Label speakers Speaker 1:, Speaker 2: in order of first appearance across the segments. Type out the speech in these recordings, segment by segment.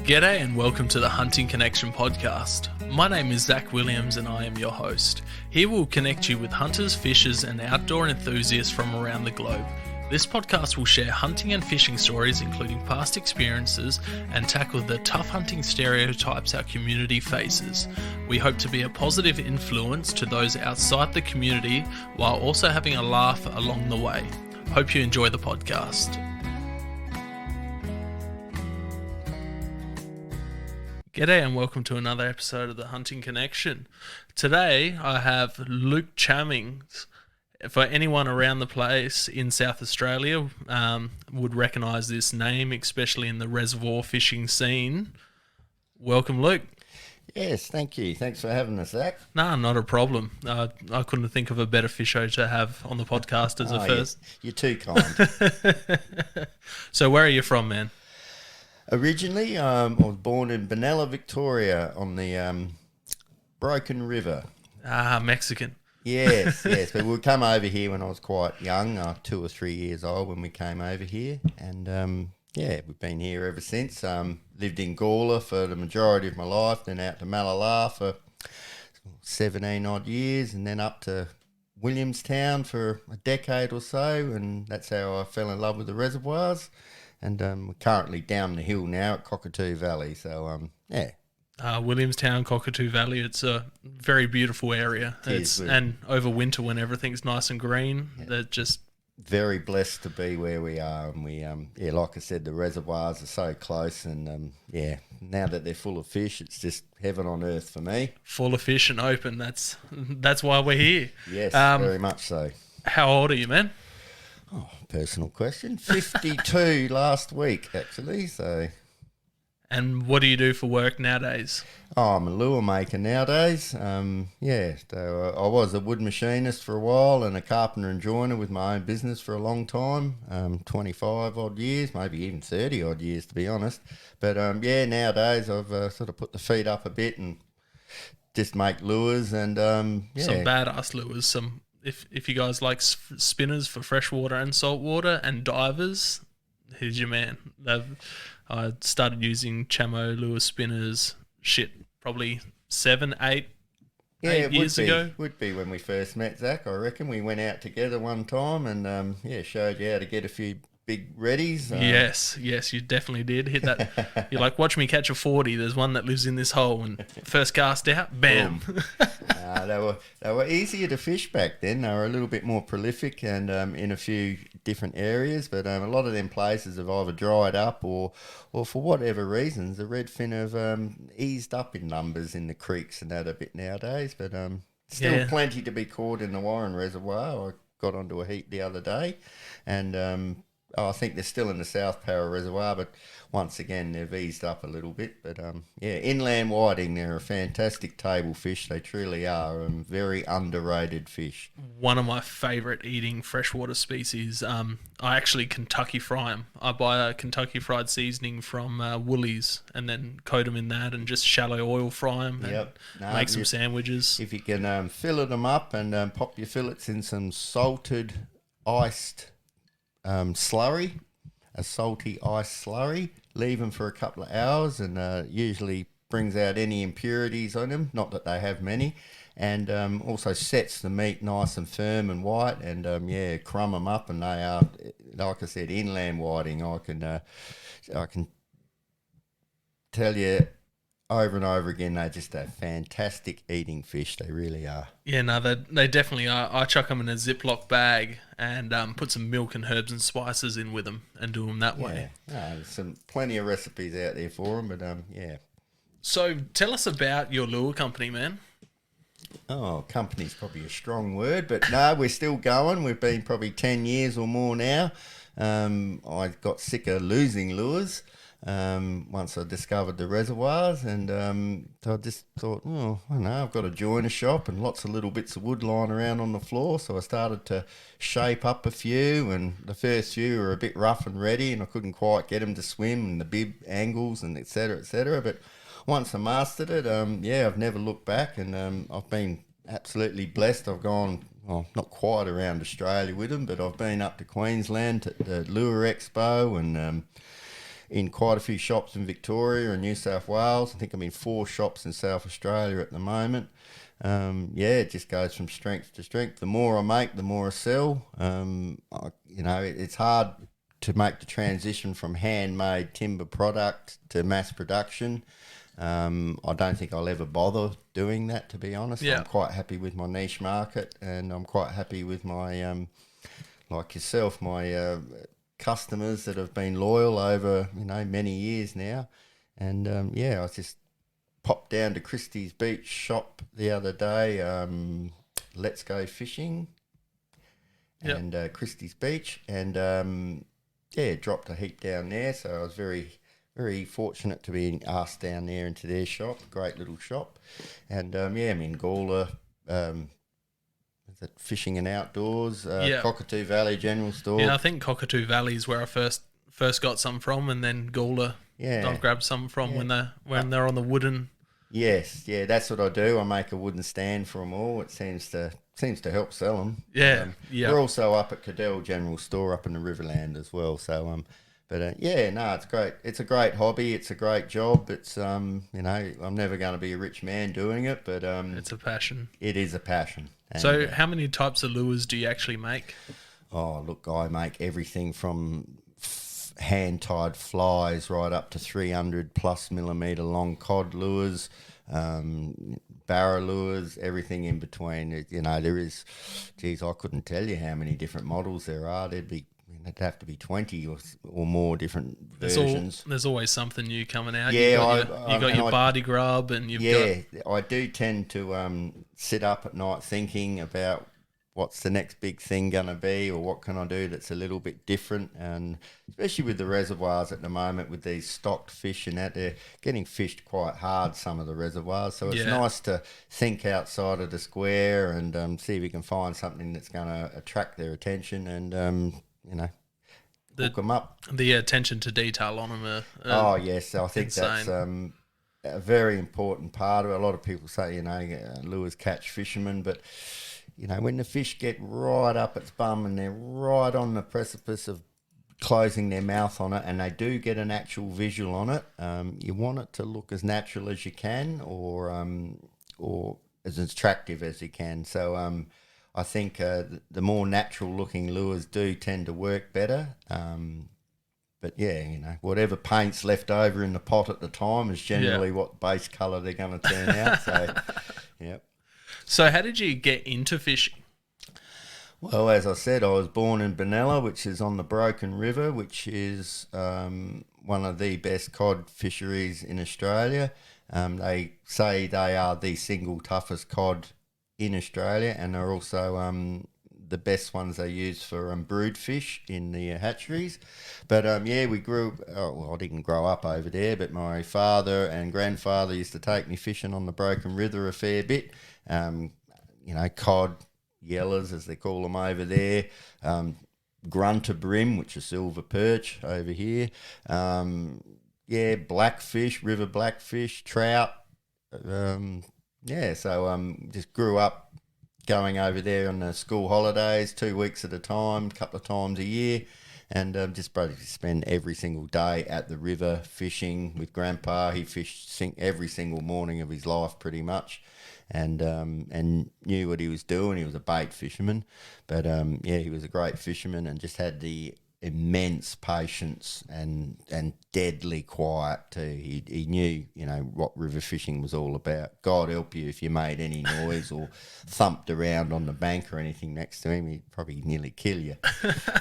Speaker 1: G'day and welcome to the Hunting Connection podcast. My name is Zach Williams and I am your host. Here we'll connect you with hunters, fishers and outdoor enthusiasts from around the globe. This podcast will share hunting and fishing stories including past experiences and tackle the tough hunting stereotypes our community faces. We hope to be a positive influence to those outside the community while also having a laugh along the way. Hope you enjoy the podcast. G'day and welcome to another episode of the Hunting Connection. Today I have Luke Chamings. For anyone around the place in South Australia would recognise this name, especially in the reservoir fishing scene. Welcome, Luke.
Speaker 2: Yes, thank you. Thanks for having us, Zach.
Speaker 1: No, not a problem. I couldn't think of a better fisho to have on the podcast as a first.
Speaker 2: You're too kind.
Speaker 1: So where are you from, man?
Speaker 2: Originally, I was born in Benalla, Victoria, on the Broken River.
Speaker 1: Ah, Mexican.
Speaker 2: Yes. But we come over here when I was quite young, 2 or 3 years old when we came over here. And, we've been here ever since. Lived in Gawler for the majority of my life, then out to Malala for 17 odd years, and then up to Williamstown for a decade or so. And that's how I fell in love with the reservoirs. And we're currently down the hill now at Cockatoo Valley. So,
Speaker 1: Williamstown, Cockatoo Valley, it's a very beautiful area. And over winter when everything's nice and green, they're just...
Speaker 2: Very blessed to be where we are. And we, like I said, the reservoirs are so close. And, now that they're full of fish, it's just heaven on earth for me.
Speaker 1: Full of fish and open, that's why we're here.
Speaker 2: Yes, very much so.
Speaker 1: How old are you, man?
Speaker 2: Oh, personal question. 52 last week, actually. So,
Speaker 1: and what do you do for work nowadays?
Speaker 2: Oh, I'm a lure maker nowadays. So I was a wood machinist for a while and a carpenter and joiner with my own business for a long time, 25 odd years, maybe even 30 odd years to be honest. But nowadays I've sort of put the feet up a bit and just make lures and
Speaker 1: some badass lures. If you guys like spinners for freshwater and saltwater and divers, here's your man. I started using Chamo lure spinners, probably 8 years ago. Would
Speaker 2: be when we first met, Zach, I reckon. We went out together one time and, showed you how to get a few big reddies.
Speaker 1: Yes, you definitely did. Hit that. You're like, watch me catch a 40. There's one that lives in this hole. And first cast out, bam.
Speaker 2: They were easier to fish back then. They were a little bit more prolific and in a few different areas. But a lot of them places have either dried up or for whatever reasons, the redfin have eased up in numbers in the creeks and that a bit nowadays. But still plenty to be caught in the Warren Reservoir. I got onto a heap the other day and... I think they're still in the South Para Reservoir, but once again, they've eased up a little bit. But, inland whiting, they're a fantastic table fish. They truly are. Very underrated fish.
Speaker 1: One of my favourite eating freshwater species. I actually Kentucky fry them. I buy a Kentucky fried seasoning from Woolies and then coat them in that and just shallow oil fry them and make some sandwiches.
Speaker 2: If you can fillet them up and pop your fillets in some salted, iced... slurry, a salty ice slurry, leave them for a couple of hours and usually brings out any impurities on them, not that they have many, and also sets the meat nice and firm and white and crumb them up and they are, like I said, inland whiting. I can tell you over and over again, they're just a fantastic eating fish. They really are.
Speaker 1: Yeah, no, they definitely are. I chuck them in a Ziploc bag and put some milk and herbs and spices in with them and do them that way.
Speaker 2: There's plenty of recipes out there for them, but
Speaker 1: So tell us about your lure company, man.
Speaker 2: Oh, company's probably a strong word, but no, we're still going. We've been probably 10 years or more now. I got sick of losing lures. Once I discovered the reservoirs and I just thought, I don't know, I've got to join a shop and lots of little bits of wood lying around on the floor. So I started to shape up a few and the first few were a bit rough and ready and I couldn't quite get them to swim and the bib angles and et cetera. But once I mastered it, I've never looked back and I've been absolutely blessed. I've gone, not quite around Australia with them, but I've been up to Queensland to the Lure Expo and in quite a few shops in Victoria and New South Wales. I think I'm in 4 shops in South Australia at the moment. It just goes from strength to strength. The more I make, the more I sell. It's hard to make the transition from handmade timber product to mass production. I don't think I'll ever bother doing that, to be honest.
Speaker 1: Yeah.
Speaker 2: I'm quite happy with my niche market, and I'm quite happy with my, like yourself, my customers that have been loyal over, many years now. And, I just popped down to Christie's Beach shop the other day, Let's Go Fishing,
Speaker 1: Yep.
Speaker 2: and Christie's Beach, and dropped a heap down there. So I was very, very fortunate to be asked down there into their shop. Great little shop. And I'm in Gawler, is it Fishing and Outdoors, Cockatoo Valley General Store.
Speaker 1: Yeah, I think Cockatoo Valley is where I first got some from, and then Gawler I grabbed some from when they're on the wooden.
Speaker 2: Yes, that's what I do. I make a wooden stand for them all. It seems to help sell them.
Speaker 1: Yeah,
Speaker 2: We're also up at Cadell General Store up in the Riverland as well. So it's great. It's a great hobby. It's a great job. It's I'm never going to be a rich man doing it, but
Speaker 1: it's a passion.
Speaker 2: It is a passion. And,
Speaker 1: so, how many types of lures do you actually make?
Speaker 2: Oh, look, I make everything from hand-tied flies right up to 300 plus millimetre long cod lures, barra lures, everything in between. There is, I couldn't tell you how many different models there are. There'd have to be 20 or more different versions.
Speaker 1: There's always something new coming out.
Speaker 2: Yeah,
Speaker 1: you got your Bardi Grub, and
Speaker 2: I do tend to sit up at night thinking about what's the next big thing going to be, or what can I do that's a little bit different. And especially with the reservoirs at the moment, with these stocked fish and that, they're getting fished quite hard, some of the reservoirs. So it's nice to think outside of the square and see if you can find something that's going to attract their attention and, hook them up.
Speaker 1: The attention to detail on them
Speaker 2: yes. I think
Speaker 1: insane.
Speaker 2: That's a very important part of it. A lot of people say, lures catch fishermen, but when the fish get right up its bum and they're right on the precipice of closing their mouth on it, and they do get an actual visual on it, you want it to look as natural as you can, or as attractive as you can. So I think the more natural looking lures do tend to work better. But whatever paint's left over in the pot at the time is generally what base colour they're going to turn out. So, yeah.
Speaker 1: So how did you get into fishing?
Speaker 2: Well, as I said, I was born in Benalla, which is on the Broken River, which is one of the best cod fisheries in Australia. They say they are the single toughest cod in Australia, and they're also the best ones they use for brood fish in the hatcheries. But we grew. I didn't grow up over there, but my father and grandfather used to take me fishing on the Broken River a fair bit. Cod, yellers as they call them over there, grunter brim, which is silver perch over here. Blackfish, river blackfish, trout. Just grew up going over there on the school holidays, 2 weeks at a time, a couple of times a year, and just basically spend every single day at the river fishing with Grandpa. He fished every single morning of his life pretty much, and knew what he was doing. He was a bait fisherman, but he was a great fisherman and just had the immense patience and deadly quiet too. He knew, what river fishing was all about. God help you if you made any noise or thumped around on the bank or anything next to him, he'd probably nearly kill you.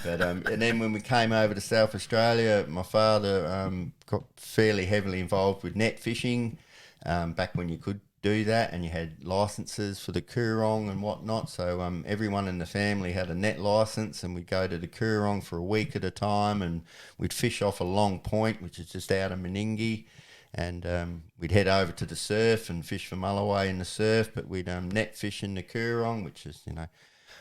Speaker 2: But and then when we came over to South Australia, my father got fairly heavily involved with net fishing back when you could do that, and you had licenses for the Coorong and whatnot. So everyone in the family had a net license, and we'd go to the Coorong for a week at a time, and we'd fish off a long point, which is just out of Meningie, and we'd head over to the surf and fish for mulloway in the surf, but we'd net fish in the Coorong, which is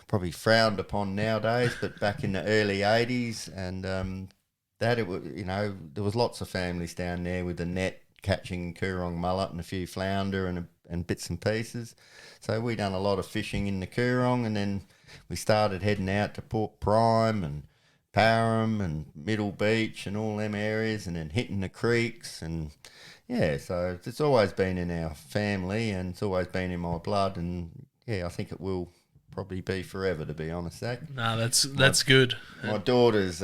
Speaker 2: probably frowned upon nowadays, but back in the early 80s, and there was lots of families down there with the net catching Coorong mullet and a few flounder and bits and pieces. So we done a lot of fishing in the Coorong, and then we started heading out to Port Prime and Parham and Middle Beach and all them areas, and then hitting the creeks. And yeah, so it's always been in our family and it's always been in my blood, and yeah, I think it will probably be forever, to be honest, Zach.
Speaker 1: No, that's good.
Speaker 2: My daughter's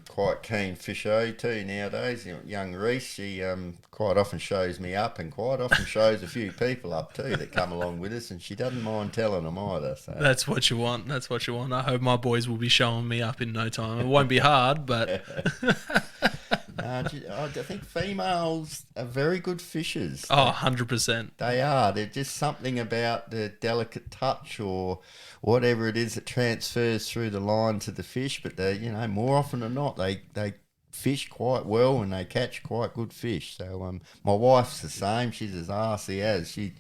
Speaker 2: quite keen fisho too nowadays. Young Reese, she quite often shows me up, and quite often shows a few people up too that come along with us, and she doesn't mind telling them either. So
Speaker 1: That's what you want. That's what you want. I hope my boys will be showing me up in no time. It won't be hard, but
Speaker 2: I think females are very good fishers.
Speaker 1: oh, 100%.
Speaker 2: They are. They're just something about the delicate touch or whatever it is that transfers through the line to the fish. But they, more often than not, they fish quite well and they catch quite good fish. So my wife's the same. She's as arsey as. She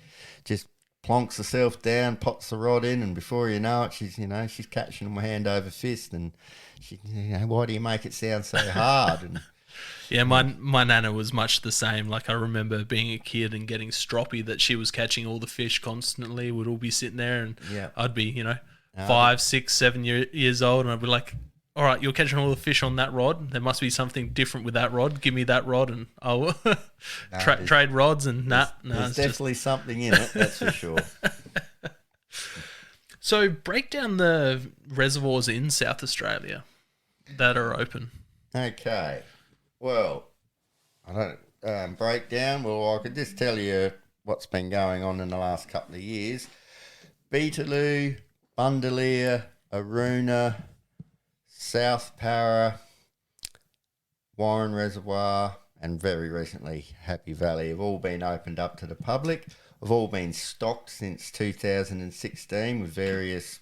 Speaker 2: just plonks herself down, pots the rod in, and before you know it, she's catching them hand over fist. And she, why do you make it sound so hard? And
Speaker 1: yeah, my nana was much the same. Like, I remember being a kid and getting stroppy that she was catching all the fish constantly. We'd all be sitting there, and I'd be, 5, 6, 7 years old, and I'd be like, all right, you're catching all the fish on that rod. There must be something different with that rod. Give me that rod, and I'll trade rods. And
Speaker 2: there's definitely something in it, that's for sure.
Speaker 1: So break down the reservoirs in South Australia that are open.
Speaker 2: Okay. Well, I don't break down. Well, I could just tell you what's been going on in the last couple of years. Beetaloo, Bundalia, Aruna, South Para, Warren Reservoir, and very recently Happy Valley have all been opened up to the public. Have all been stocked since 2016 with various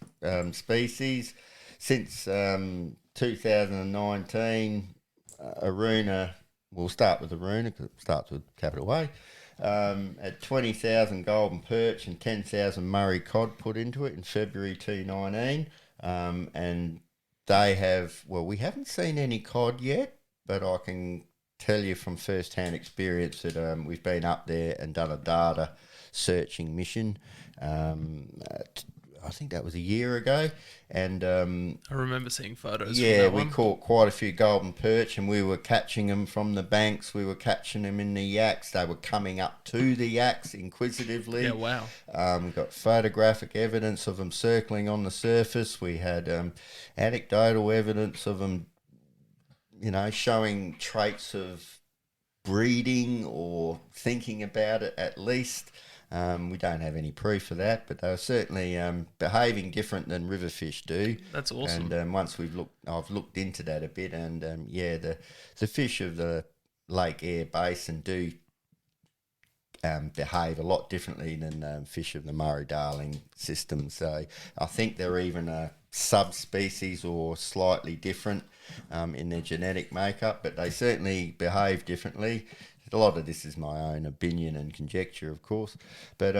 Speaker 2: species. Since 2019, Aruna, we'll start with Aruna because it starts with capital A, at 20,000 golden perch and 10,000 Murray cod put into it in February 2019. And they have, well, we haven't seen any cod yet, but I can tell you from first-hand experience that we've been up there and done a data searching mission. I think that was a year ago, and
Speaker 1: I remember seeing photos.
Speaker 2: Yeah,
Speaker 1: from that
Speaker 2: we
Speaker 1: one.
Speaker 2: caught quite a few golden perch, and we were catching them from the banks. We were catching them in the yaks. They were coming up to the yaks inquisitively.
Speaker 1: Yeah, wow.
Speaker 2: We got photographic evidence of them circling on the surface. We had anecdotal evidence of them, showing traits of breeding or thinking about it at least. We don't have any proof of that, but they were certainly behaving different than river fish do.
Speaker 1: That's awesome.
Speaker 2: And once I've looked into that a bit, and the fish of the Lake Eyre Basin do behave a lot differently than fish of the Murray-Darling system. So I think they're even a subspecies or slightly different in their genetic makeup, but they certainly behave differently. A lot of this is my own opinion and conjecture, of course. But,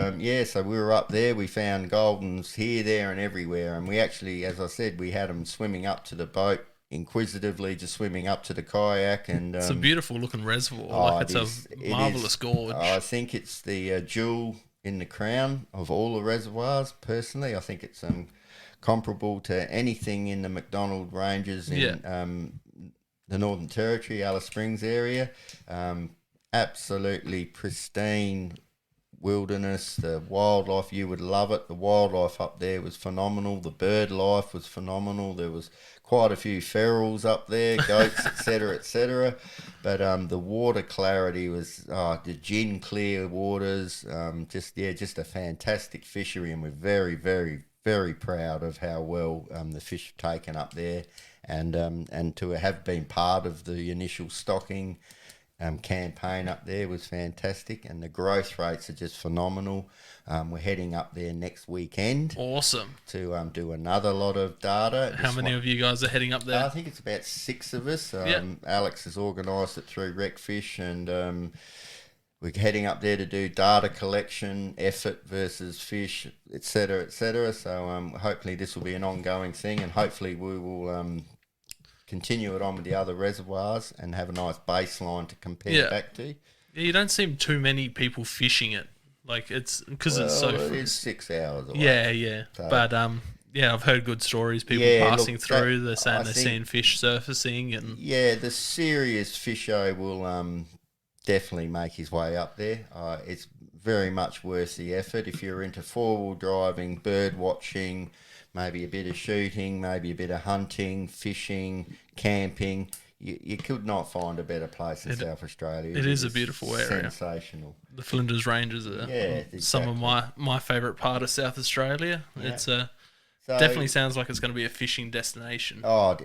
Speaker 2: so we were up there. We found goldens here, there and everywhere. And we actually, as I said, we had them swimming up to the boat, inquisitively just swimming up to the kayak. And
Speaker 1: it's a beautiful looking reservoir. It's a marvellous gorge.
Speaker 2: I think it's the jewel in the crown of all the reservoirs, personally. I think it's comparable to anything in the McDonald Ranges in the Northern Territory, Alice Springs area. Absolutely pristine wilderness. The wildlife, you would love it. The wildlife up there was phenomenal. The bird life was phenomenal. There was quite a few ferals up there, goats, etc., etc. But the water clarity was the gin clear waters. Just a fantastic fishery, and we're very, very, very proud of how well the fish have taken up there, and to have been part of the initial stocking campaign up there was fantastic, and the growth rates are just phenomenal. We're heading up there next weekend.
Speaker 1: Awesome.
Speaker 2: To do another lot of data.
Speaker 1: How many of you guys are heading up there?
Speaker 2: I think it's about 6 of us. Alex has organised it through Recfish, and we're heading up there to do data collection, effort versus fish, etc., etc. So hopefully this will be an ongoing thing, and hopefully we will continue it on with the other reservoirs and have a nice baseline to compare back to.
Speaker 1: Yeah, you don't see too many people fishing it. Like, it's because it's so...
Speaker 2: It is 6 hours away.
Speaker 1: Yeah.
Speaker 2: So,
Speaker 1: but Yeah, I've heard good stories. People passing through, they're saying they're seeing fish surfacing, and
Speaker 2: the serious fisho will definitely make his way up there. It's very much worth the effort if you're into four-wheel driving, bird watching, maybe a bit of shooting, maybe a bit of hunting, fishing, camping. You could not find a better place in South Australia.
Speaker 1: It is a beautiful area.
Speaker 2: Sensational.
Speaker 1: The Flinders Ranges are some of my favourite part of South Australia. Yeah. It's definitely sounds like it's going to be a fishing destination.
Speaker 2: Oh,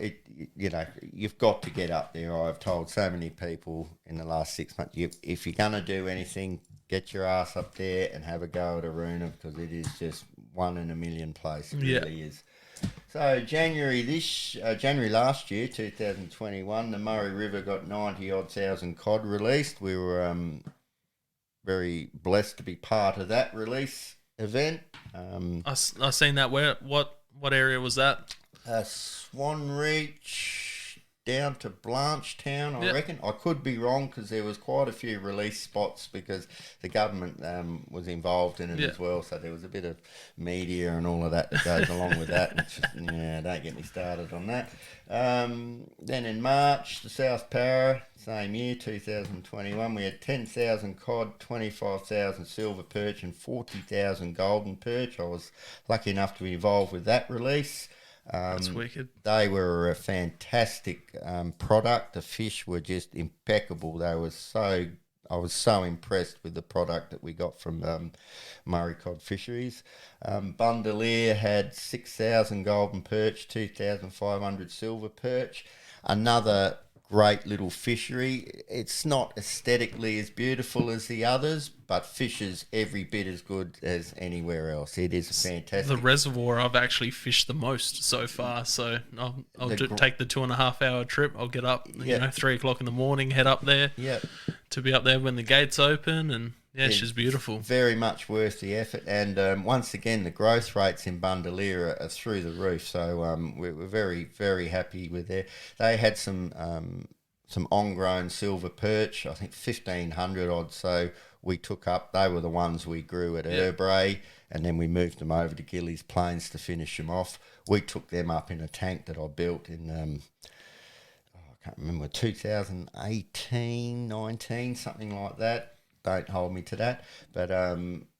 Speaker 2: you've got to get up there. I've told so many people in the last 6 months, if you're going to do anything, get your ass up there and have a go at Aruna, because it is just one in a million place. It really is. So January last year, 2021, the Murray River got 90-odd thousand cod released. We were very blessed to be part of that release event.
Speaker 1: I seen that. What area was that?
Speaker 2: Swan Reach down to Blanchetown, I reckon. I could be wrong, because there was quite a few release spots because the government was involved in it as well. So there was a bit of media and all of that goes along with that. Don't get me started on that. Then in March, the South Para, same year, 2021, we had 10,000 cod, 25,000 silver perch and 40,000 golden perch. I was lucky enough to be involved with that release.
Speaker 1: That's wicked.
Speaker 2: They were a fantastic product. The fish were just impeccable. I was so impressed with the product that we got from Murray Cod Fisheries. Bundaleer had 6,000 golden perch, 2,500 silver perch. Another great little fishery. It's not aesthetically as beautiful as the others, but fishes every bit as good as anywhere else. It is fantastic.
Speaker 1: The reservoir I've actually fished the most so far, so I'll take the 2.5 hour trip. I'll get up, 3 o'clock in the morning, head up there to be up there when the gates open, and it's just beautiful.
Speaker 2: Very much worth the effort, and once again, the growth rates in Bundaleer are through the roof. So we're very, very happy with it. They had some on-grown silver perch, I think 1,500 odd. So we took up. They were the ones we grew at Erbray, and then we moved them over to Gillies Plains to finish them off. We took them up in a tank that I built in I can't remember, 2018, 19, something like that. Don't hold me to that, but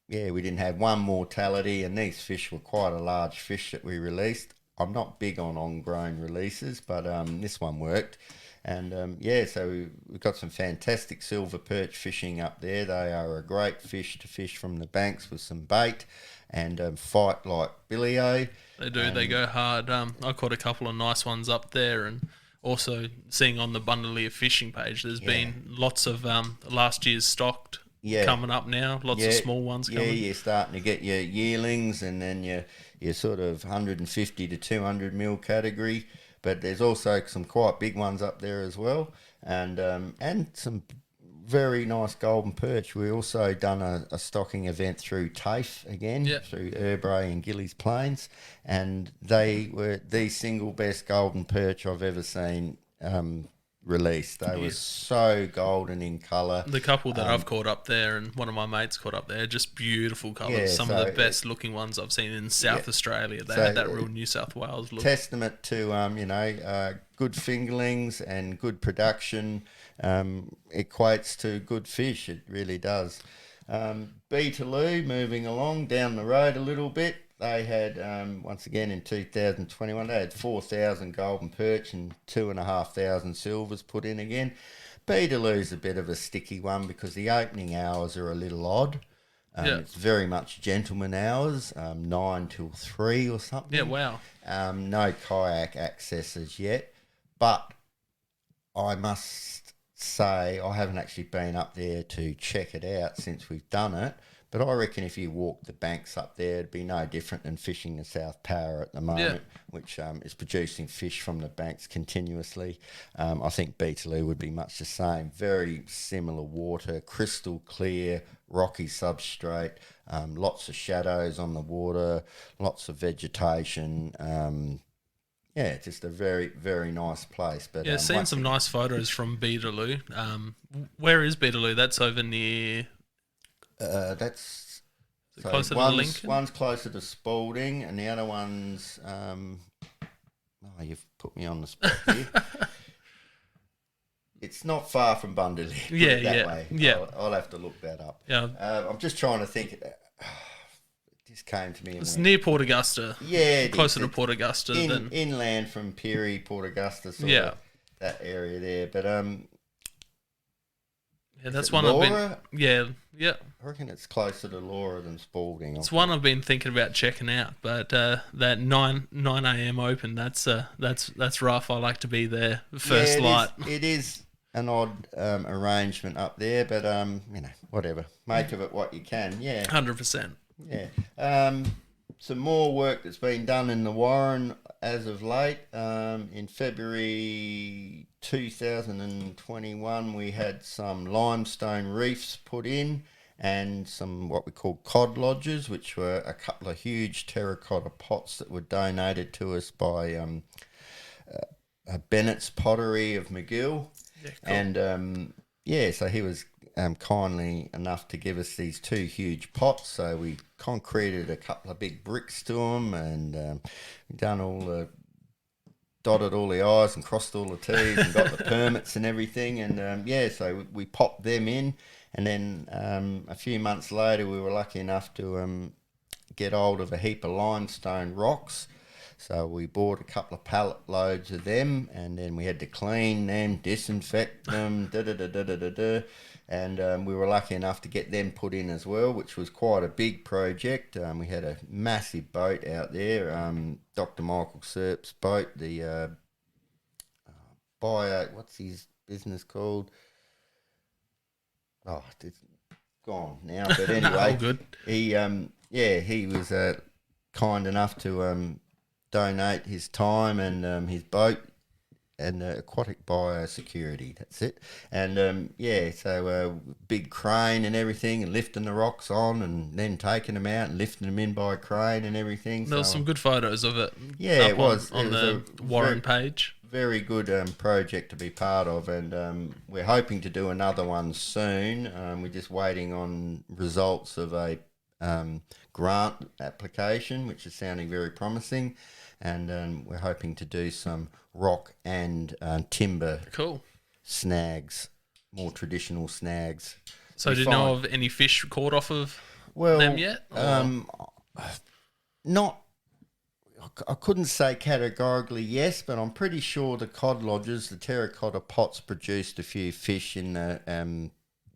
Speaker 2: we didn't have one mortality, and these fish were quite a large fish that we released. I'm not big on grown releases, but this one worked, and so we've got some fantastic silver perch fishing up there. They are a great fish to fish from the banks with some bait and fight like Billy-O.
Speaker 1: They do. They go hard. I caught a couple of nice ones up there, and also seeing on the Bundaleer fishing page, there's been lots of last year's stocked coming up now. Lots of small ones coming. Yeah, you're
Speaker 2: starting to get your yearlings, and then your sort of 150 to 200 mil category. But there's also some quite big ones up there as well, and some very nice golden perch. We also done a stocking event through TAFE again, through Erbray and Gillies Plains, and they were the single best golden perch I've ever seen released. They were so golden in colour.
Speaker 1: The couple that I've caught up there, and one of my mates caught up there, just beautiful colours. Some of the best looking ones I've seen in South Australia. They had that real New South Wales look.
Speaker 2: Testament to good fingerlings and good production. Equates to good fish. It really does. Beetaloo, moving along down the road a little bit, they had once again in 2021 they had 4,000 golden perch and 2,500 silvers put in again. Beetaloo's a bit of a sticky one because the opening hours are a little odd. It's very much gentleman hours, 9 till 3 or something.
Speaker 1: Yeah, wow.
Speaker 2: No kayak access as yet, but I must say I haven't actually been up there to check it out since we've done it, but I reckon if you walk the banks up there, it'd be no different than fishing the South Para at the moment, which is producing fish from the banks continuously. I think Beetaloo would be much the same. Very similar water, crystal clear, rocky substrate, lots of shadows on the water, lots of vegetation. Just a very, very nice place. But
Speaker 1: seen some nice photos from Beetaloo. Where is Beetaloo? That's over near...
Speaker 2: that's
Speaker 1: Is it closer to Lincoln?
Speaker 2: One's closer to Spalding, and the other one's. You've put me on the spot here. It's not far from Bundalee. That way.
Speaker 1: Yeah.
Speaker 2: I'll have to look that up.
Speaker 1: Yeah.
Speaker 2: I'm just trying to think. It just came to me.
Speaker 1: It's near Port Augusta.
Speaker 2: Yeah,
Speaker 1: closer to Port Augusta than
Speaker 2: inland from Peary, Port Augusta, sort of that area there. But
Speaker 1: yeah, that's one Laura? I've been. Yeah.
Speaker 2: I reckon it's closer to Laura than Spalding.
Speaker 1: It's one I've been thinking about checking out, but that 9 a.m. open, that's rough. I like to be there first light.
Speaker 2: It is an odd arrangement up there, but whatever. Make of it what you can. Yeah,
Speaker 1: 100%.
Speaker 2: Yeah. Some more work that's been done in the Warren as of late. In February 2021, we had some limestone reefs put in and some what we call cod lodges, which were a couple of huge terracotta pots that were donated to us by Bennett's Pottery of McGill. Yeah, cool. And so he was kindly enough to give us these two huge pots. So we concreted a couple of big bricks to them, and dotted all the I's and crossed all the T's and got the permits and everything. And so we popped them in, and then a few months later we were lucky enough to get hold of a heap of limestone rocks. So we bought a couple of pallet loads of them, and then we had to clean them, disinfect them, and we were lucky enough to get them put in as well, which was quite a big project. We had a massive boat out there, Dr. Michael Serp's boat, the what's his business called? Oh, it's gone now, but anyway,
Speaker 1: good.
Speaker 2: He was kind enough to donate his time and his boat and aquatic biosecurity. That's it. And so big crane and everything, and lifting the rocks on, and then taking them out and lifting them in by crane and everything.
Speaker 1: There was some good photos of it.
Speaker 2: Yeah, it was
Speaker 1: on the Warren page.
Speaker 2: Very good project to be part of, and we're hoping to do another one soon. We're just waiting on results of a grant application, which is sounding very promising, and we're hoping to do some rock and timber snags, more traditional snags.
Speaker 1: So do you know of any fish caught off of them yet?
Speaker 2: Not. I couldn't say categorically yes, but I'm pretty sure the cod lodges, the terracotta pots, produced a few fish in the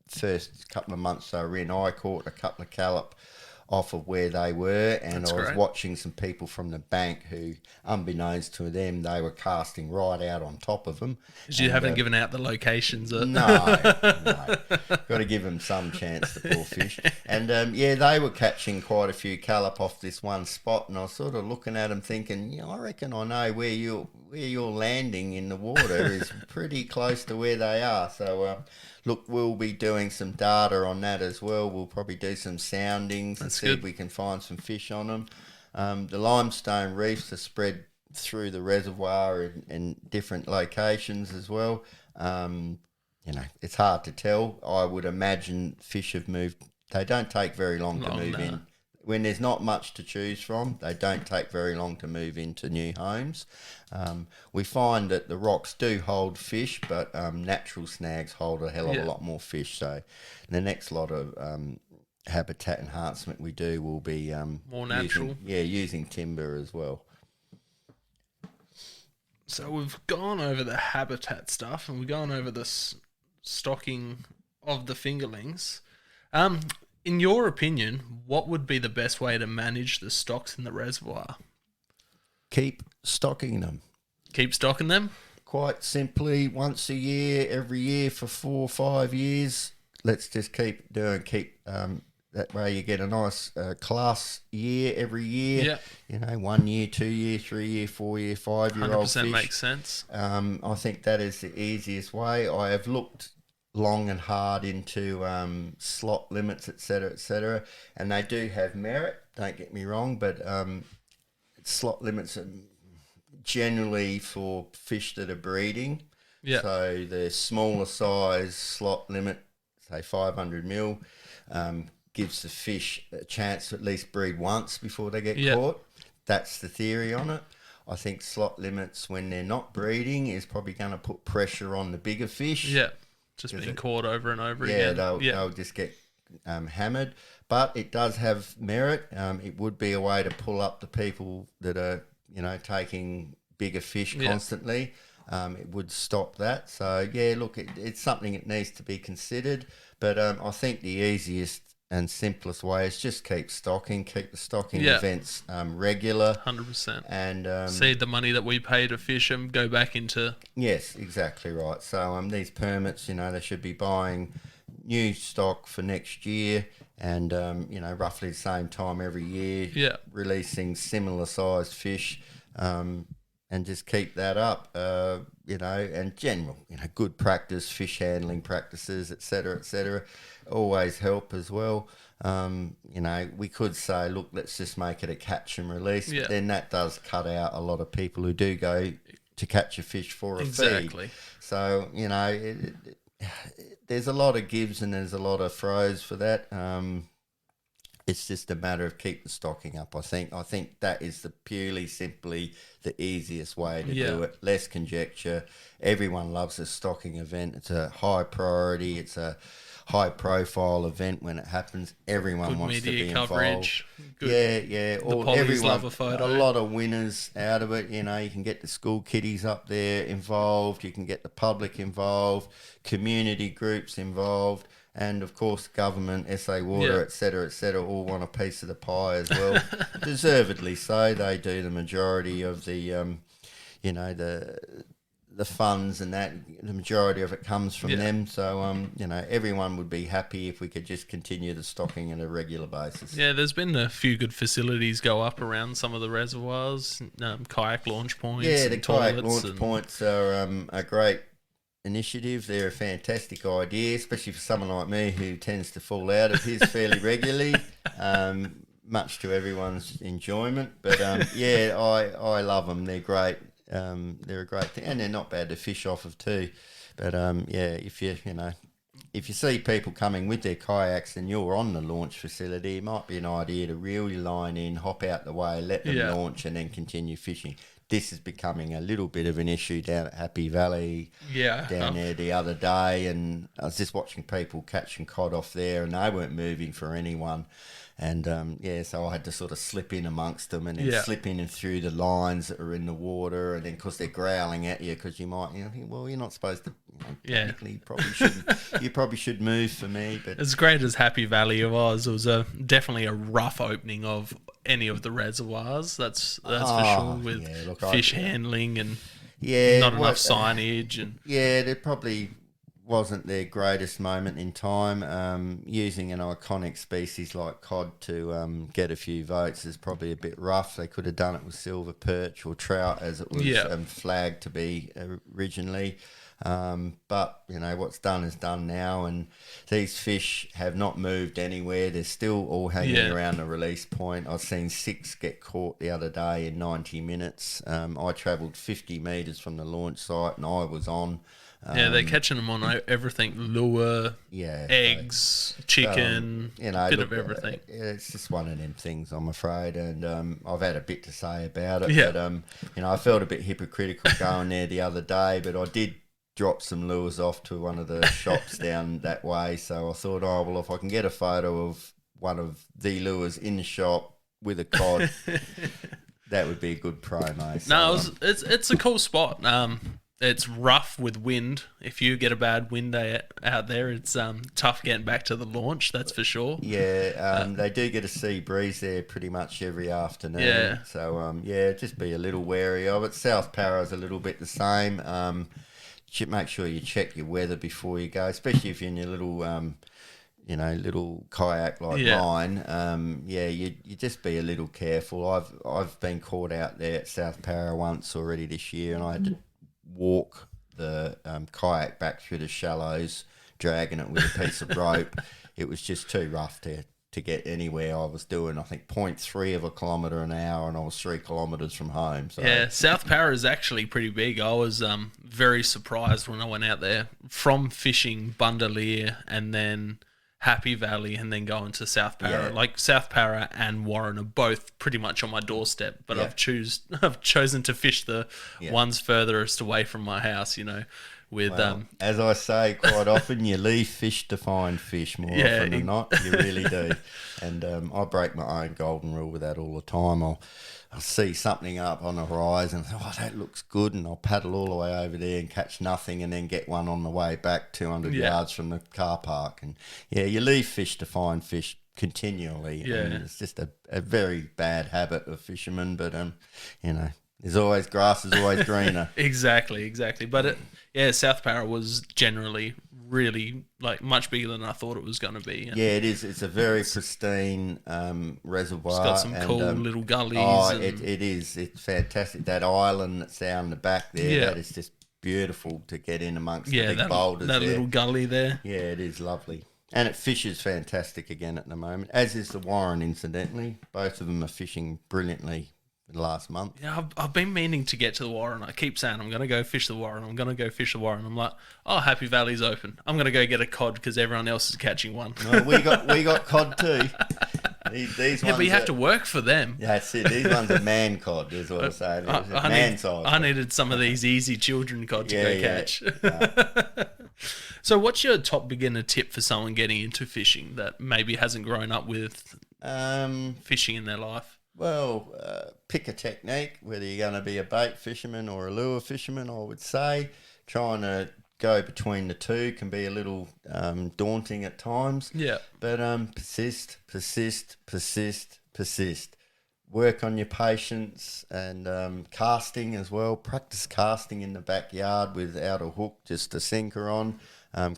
Speaker 2: first couple of months they were in. I caught a couple of callop off of where they were, and I was watching some people from the bank who, unbeknownst to them, they were casting right out on top of them.
Speaker 1: You haven't given out the locations.
Speaker 2: No. Got to give them some chance, the poor fish. And they were catching quite a few callop off this one spot, and I was sort of looking at them thinking, I reckon I know where you're landing in the water is pretty close to where they are. So look, we'll be doing some data on that as well. We'll probably do some soundings and see if we can find some fish on them. The limestone reefs are spread through the reservoir in different locations as well. It's hard to tell. I would imagine fish have moved. They don't take very long to move in. When there's not much to choose from, they don't take very long to move into new homes. We find that the rocks do hold fish, but natural snags hold a hell of a lot more fish. So the next lot of habitat enhancement we do will be
Speaker 1: more natural.
Speaker 2: Using timber as well.
Speaker 1: So we've gone over the habitat stuff, and we've gone over the stocking of the fingerlings. In your opinion, what would be the best way to manage the stocks in the reservoir?
Speaker 2: Keep stocking them.
Speaker 1: Keep stocking them?
Speaker 2: Quite simply, once a year, every year for 4 or 5 years. Let's just keep that way you get a nice class year every year. Yeah. 1 year, 2 year, 3 year, 4 year, 5 year old fish.
Speaker 1: 100% makes sense.
Speaker 2: I think that is the easiest way. I have looked long and hard into slot limits, etc., and they do have merit, don't get me wrong, but slot limits are generally for fish that are breeding. So the smaller size slot limit, say 500 mil, gives the fish a chance to at least breed once before they get
Speaker 1: Yep.
Speaker 2: caught. That's the theory on it. I think slot limits when they're not breeding is probably going to put pressure on the bigger fish.
Speaker 1: Yeah, just being caught over and over again.
Speaker 2: They'll just get hammered. But it does have merit. It would be a way to pull up the people that are, taking bigger fish constantly. It would stop that. So, look, it's something that needs to be considered. But I think the easiest and simplest way is just keep the stocking events regular.
Speaker 1: 100%.
Speaker 2: And
Speaker 1: see the money that we pay to fish and go back into...
Speaker 2: Yes, exactly right. So these permits, they should be buying new stock for next year and, roughly the same time every year, releasing similar sized fish and just keep that up, and general, good practice, fish handling practices, et cetera, always help as well. We could say, look, let's just make it a catch and release, but then that does cut out a lot of people who do go to catch a fish for a feed. So, there's a lot of gives and there's a lot of throws for that. It's just a matter of keep the stocking up. I think that is simply the easiest way to do it. Less conjecture. Everyone loves a stocking event. It's a high priority. It's a high profile event when it happens. Everyone
Speaker 1: good
Speaker 2: wants to be
Speaker 1: coverage.
Speaker 2: involved. The pollies
Speaker 1: love a photo.
Speaker 2: A lot of winners out of it. You can get the school kiddies up there involved. You can get the public involved, community groups involved. And, of course, government, SA Water, et cetera, all want a piece of the pie as well. Deservedly so. They do the majority of the, the funds and that. The majority of it comes from them. So, everyone would be happy if we could just continue the stocking on a regular basis.
Speaker 1: Yeah, there's been a few good facilities go up around some of the reservoirs, kayak launch points.
Speaker 2: Yeah, the kayak launch
Speaker 1: and...
Speaker 2: points are a great initiative. They're a fantastic idea, especially for someone like me who tends to fall out of his fairly regularly, much to everyone's enjoyment. But I love them. They're great. They're a great thing, and they're not bad to fish off of too. But if you see people coming with their kayaks and you're on the launch facility, it might be an idea to really line in, hop out the way, let them launch, and then continue fishing. This is becoming a little bit of an issue down at Happy Valley down there the other day, and I was just watching people catching cod off there, and they weren't moving for anyone. And, so I had to sort of slip in amongst them and then slip in and through the lines that are in the water, and then because they're growling at you because you might, think, well, you're not supposed to, technically you probably shouldn't. You probably should move for me. But
Speaker 1: as great as Happy Valley was, it was definitely a rough opening of any of the reservoirs. That's for sure, with fish handling and not enough signage. And
Speaker 2: there probably wasn't their greatest moment in time. Using an iconic species like cod to get a few votes is probably a bit rough. They could have done it with silver perch or trout as it was flagged to be originally. But what's done is done now, and these fish have not moved anywhere. They're still all hanging around the release point. I've seen 6 get caught the other day in 90 minutes. I travelled 50 metres from the launch site and I was on.
Speaker 1: They're catching them on everything: lure, eggs, chicken, bit of everything.
Speaker 2: It's just one of them things, I'm afraid, and I've had a bit to say about it. But I felt a bit hypocritical going there the other day, but I did drop some lures off to one of the shops down that way, so I thought, if I can get a photo of one of the lures in the shop with a cod, that would be a good promo. So,
Speaker 1: it's a cool spot. It's rough with wind. If you get a bad wind day out there, it's tough getting back to the launch, that's for sure.
Speaker 2: They do get a sea breeze there pretty much every afternoon. So, just be a little wary of it. South Para's a little bit the same. Make sure you check your weather before you go, especially if you're in your little, little kayak like mine. You just be a little careful. I've been caught out there at South Para once already this year, and I had to walk the kayak back through the shallows, dragging it with a piece of rope. It was just too rough to get anywhere. I was doing, I think, 0.3 of a kilometre an hour, and I was 3 kilometres from home. So
Speaker 1: South Para is actually pretty big. I was very surprised when I went out there from fishing Bundaleer and then Happy Valley and then going to South Para.
Speaker 2: Yeah.
Speaker 1: Like South Para and Warren are both pretty much on my doorstep, but
Speaker 2: Yeah.
Speaker 1: I've chosen to fish the
Speaker 2: Yeah.
Speaker 1: ones furthest away from my house, with
Speaker 2: Well, as I say quite often, you leave fish to find fish more
Speaker 1: Yeah,
Speaker 2: often than not. You really do. And I break my own golden rule with that all the time. I'll see something up on the horizon, oh, that looks good, and I'll paddle all the way over there and catch nothing, and then get one on the way back 200 yards from the car park. And yeah, you leave fish to find fish continually.
Speaker 1: Yeah.
Speaker 2: And it's just a very bad habit of fishermen, but there's always grass is always greener.
Speaker 1: Exactly. But South Para was generally really like much bigger than I thought it was going to be.
Speaker 2: Yeah, it is. It's a very pristine reservoir.
Speaker 1: It's got some cool little gullies.
Speaker 2: Oh, it is. It's fantastic. That island that's down the back there, that is just beautiful to get in amongst the big boulders
Speaker 1: that
Speaker 2: there.
Speaker 1: little gully there.
Speaker 2: Yeah, it is lovely. And it fishes fantastic again at the moment, as is the Warren, incidentally. Both of them are fishing brilliantly the last month.
Speaker 1: Yeah, I've been meaning to get to the Warren. I keep saying I'm going to go fish the Warren. I'm going to go fish the Warren. I'm like, oh, Happy Valley's open. I'm going to go get a cod because everyone else is catching one.
Speaker 2: No, we got cod too. These
Speaker 1: Yeah,
Speaker 2: ones
Speaker 1: but you have to work for them.
Speaker 2: That's it. These ones are man cod, is what I'm saying. Man size.
Speaker 1: I needed some of these easy children cod to go catch.
Speaker 2: Yeah.
Speaker 1: So what's your top beginner tip for someone getting into fishing that maybe hasn't grown up with fishing in their life?
Speaker 2: Well, pick a technique, whether you're going to be a bait fisherman or a lure fisherman, I would say. Trying to go between the two can be a little daunting at times.
Speaker 1: Yeah.
Speaker 2: But persist. Work on your patience and casting as well. Practice casting in the backyard without a hook, just a sinker on.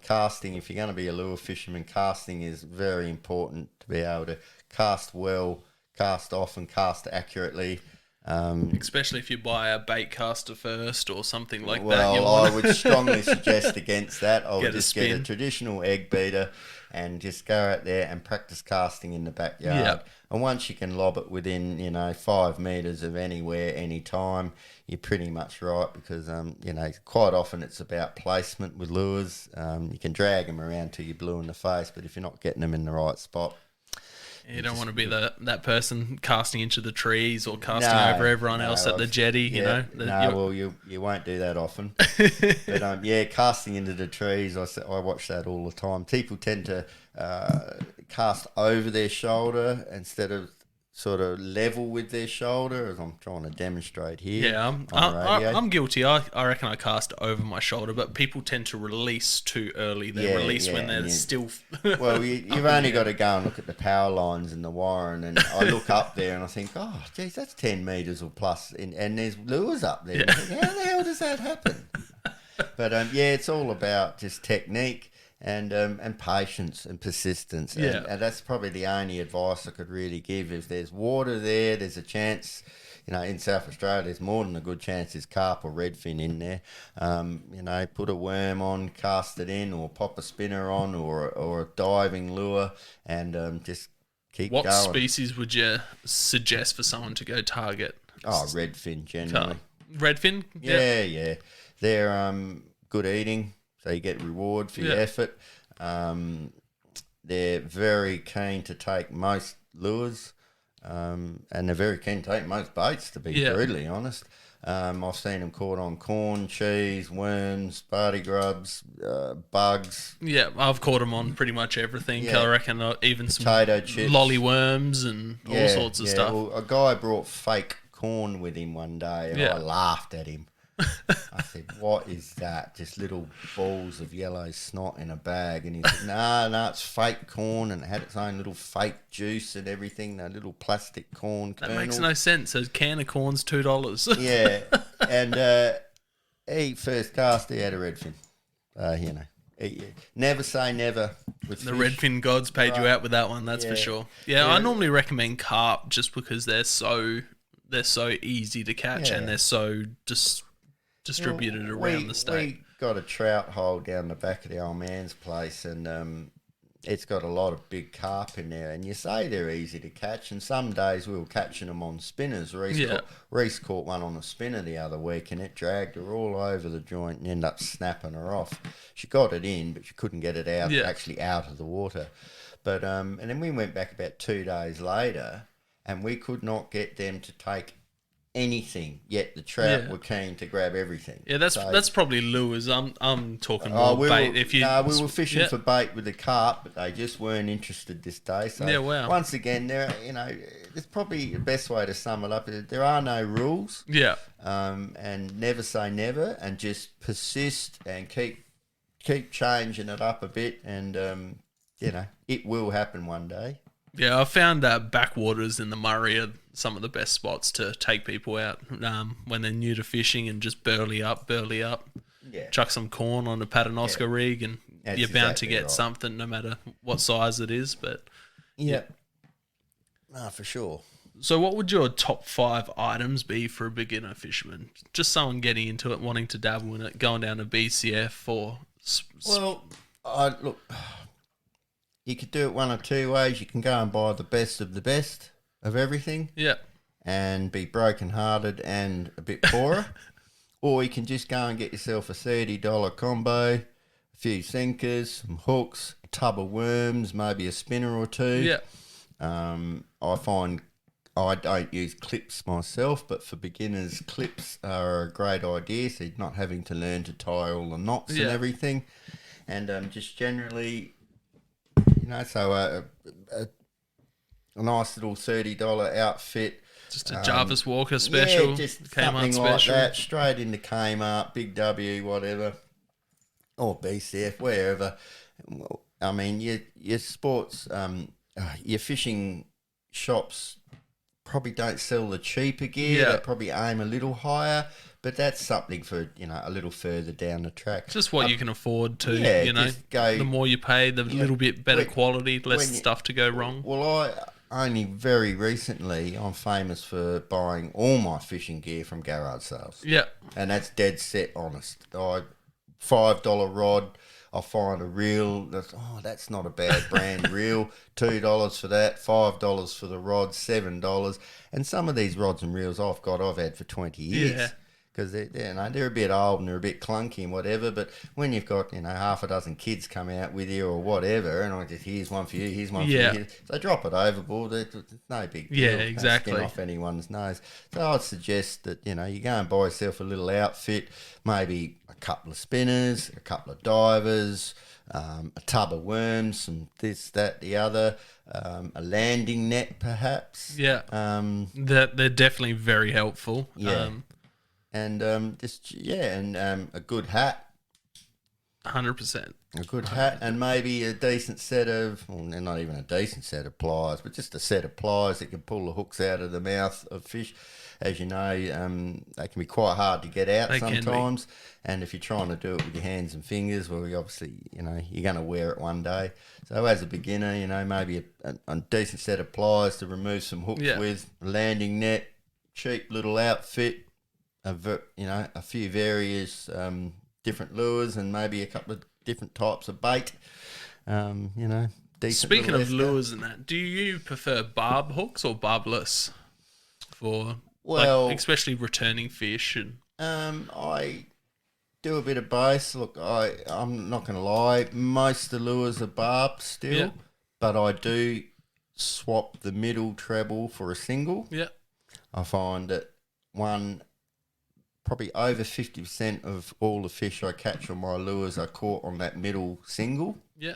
Speaker 2: Casting, if you're going to be a lure fisherman, casting is very important to be able to cast well, cast often, cast accurately.
Speaker 1: Especially if you buy a bait caster first or something like that.
Speaker 2: Well, I would strongly suggest against that. I would just get a traditional egg beater and just go out there and practice casting in the backyard.
Speaker 1: Yep.
Speaker 2: And once you can lob it within, 5 metres of anywhere, any time, you're pretty much right because, quite often it's about placement with lures. You can drag them around till you're blue in the face, but if you're not getting them in the right spot,
Speaker 1: you don't want to be that person casting into the trees or casting over everyone else at the jetty,
Speaker 2: Well, you won't do that often. But, casting into the trees, I watch that all the time. People tend to cast over their shoulder instead of sort of level with their shoulder, as I'm trying to demonstrate here.
Speaker 1: Yeah, I'm guilty. I reckon I cast over my shoulder, but people tend to release too early. They release when they're still...
Speaker 2: Well, you've only got to go and look at the power lines in the Warren, and I look up there and I think, oh, geez, that's 10 metres or plus, and there's lures up there.
Speaker 1: Yeah.
Speaker 2: Think, how the hell does that happen? But, it's all about just technique and patience and persistence. And that's probably the only advice I could really give. If there's water there, there's a chance, in South Australia, there's more than a good chance there's carp or redfin in there. Put a worm on, cast it in, or pop a spinner on, or a diving lure, and just keep going.
Speaker 1: What species would you suggest for someone to go target?
Speaker 2: Oh, redfin generally.
Speaker 1: Redfin?
Speaker 2: Yeah. They're good eating. So you get reward for your effort. They're very keen to take most lures, and they're very keen to take most baits, to be brutally honest. I've seen them caught on corn, cheese, worms, barty grubs, bugs.
Speaker 1: Yeah, I've caught them on pretty much everything.
Speaker 2: Yeah.
Speaker 1: I reckon even some
Speaker 2: potato chips,
Speaker 1: lolly worms and all sorts of stuff.
Speaker 2: Well, a guy brought fake corn with him one day, and I laughed at him. I said, what is that? Just little balls of yellow snot in a bag. And he said, no, it's fake corn, and it had its own little fake juice and everything, that little plastic corn kernel.
Speaker 1: That makes no sense. A can of corn's $2.
Speaker 2: Yeah. And he first cast, he had a redfin. Never say never with
Speaker 1: the
Speaker 2: fish.
Speaker 1: redfin gods paid you out with that one, that's for sure. Yeah, I normally recommend carp just because they're so easy to catch and they're so distributed around the state.
Speaker 2: We got a trout hole down the back of the old man's place, and it's got a lot of big carp in there, and you say they're easy to catch, and some days we were catching them on spinners. Reese caught one on a spinner the other week, and it dragged her all over the joint and ended up snapping her off. She got it in, but she couldn't get it out, actually out of the water. But and then we went back about 2 days later, and we could not get them to take anything, yet the trout were keen to grab everything.
Speaker 1: Yeah, that's probably lures. I'm talking more bait.
Speaker 2: We were fishing for bait with the carp, but they just weren't interested this day. So once again, it's probably the best way to sum it up. There are no rules.
Speaker 1: Yeah.
Speaker 2: And never say never, and just persist and keep changing it up a bit, and it will happen one day.
Speaker 1: Yeah, I found backwaters in the Murray are some of the best spots to take people out when they're new to fishing, and just burley up. Yeah. Chuck some corn on a Paternoster rig, and you're bound to get something no matter what size it is. But
Speaker 2: no, for sure.
Speaker 1: So what would your top 5 items be for a beginner fisherman? Just someone getting into it, wanting to dabble in it, going down to BCF or...
Speaker 2: look... You could do it one of 2 ways. You can go and buy the best of everything.
Speaker 1: Yeah.
Speaker 2: And be broken-hearted and a bit poorer. Or you can just go and get yourself a $30 combo, a few sinkers, some hooks, a tub of worms, maybe a spinner or 2.
Speaker 1: Yeah.
Speaker 2: I find I don't use clips myself, but for beginners, clips are a great idea. So you're not having to learn to tie all the knots and everything. And just generally... so a nice little $30 outfit.
Speaker 1: Just a Jarvis Walker special.
Speaker 2: Yeah, just something like that. Straight into Kmart, Big W, whatever. Or BCF, wherever. I mean, your sports, your fishing shops probably don't sell the cheaper gear.
Speaker 1: Yeah.
Speaker 2: They probably aim a little higher. But that's something for, a little further down the track.
Speaker 1: Just what you can afford to, the more you pay, the little bit better quality, less stuff to go wrong.
Speaker 2: Well, I only very recently, I'm famous for buying all my fishing gear from garage sales.
Speaker 1: Yeah.
Speaker 2: And that's dead set honest. $5 rod, I find a reel, that's not a bad brand reel, $2 for that, $5 for the rod, $7. And some of these rods and reels I've had for 20 years. Yeah. Because they're a bit old and they're a bit clunky and whatever, but when you've got half a dozen kids come out with you or whatever, and I just here's one for you, here's one for you, so drop it overboard. It's no big deal.
Speaker 1: Yeah, exactly.
Speaker 2: Skin off anyone's nose. So I'd suggest that you go and buy yourself a little outfit, maybe a couple of spinners, a couple of divers, a tub of worms, some this, that, the other, a landing net perhaps.
Speaker 1: Yeah, they're definitely very helpful.
Speaker 2: Yeah. And a good hat.
Speaker 1: 100%.
Speaker 2: A good hat and maybe a decent set of, not even a decent set of pliers, but just a set of pliers that can pull the hooks out of the mouth of fish. As you know, they can be quite hard to get out sometimes. And if you're trying to do it with your hands and fingers, well, obviously, you're going to wear it one day. So as a beginner, maybe a decent set of pliers to remove some hooks with, a landing net, cheap little outfit, a few various different lures and maybe a couple of different types of bait. Decent.
Speaker 1: Speaking of lures and that, do you prefer barb hooks or barbless for especially returning fish? And
Speaker 2: I do a bit of both. Look, I'm not going to lie, most of the lures are barbed still, but I do swap the middle treble for a single.
Speaker 1: Yeah,
Speaker 2: I find that probably over 50% of all the fish I catch on my lures are caught on that middle single.
Speaker 1: Yeah.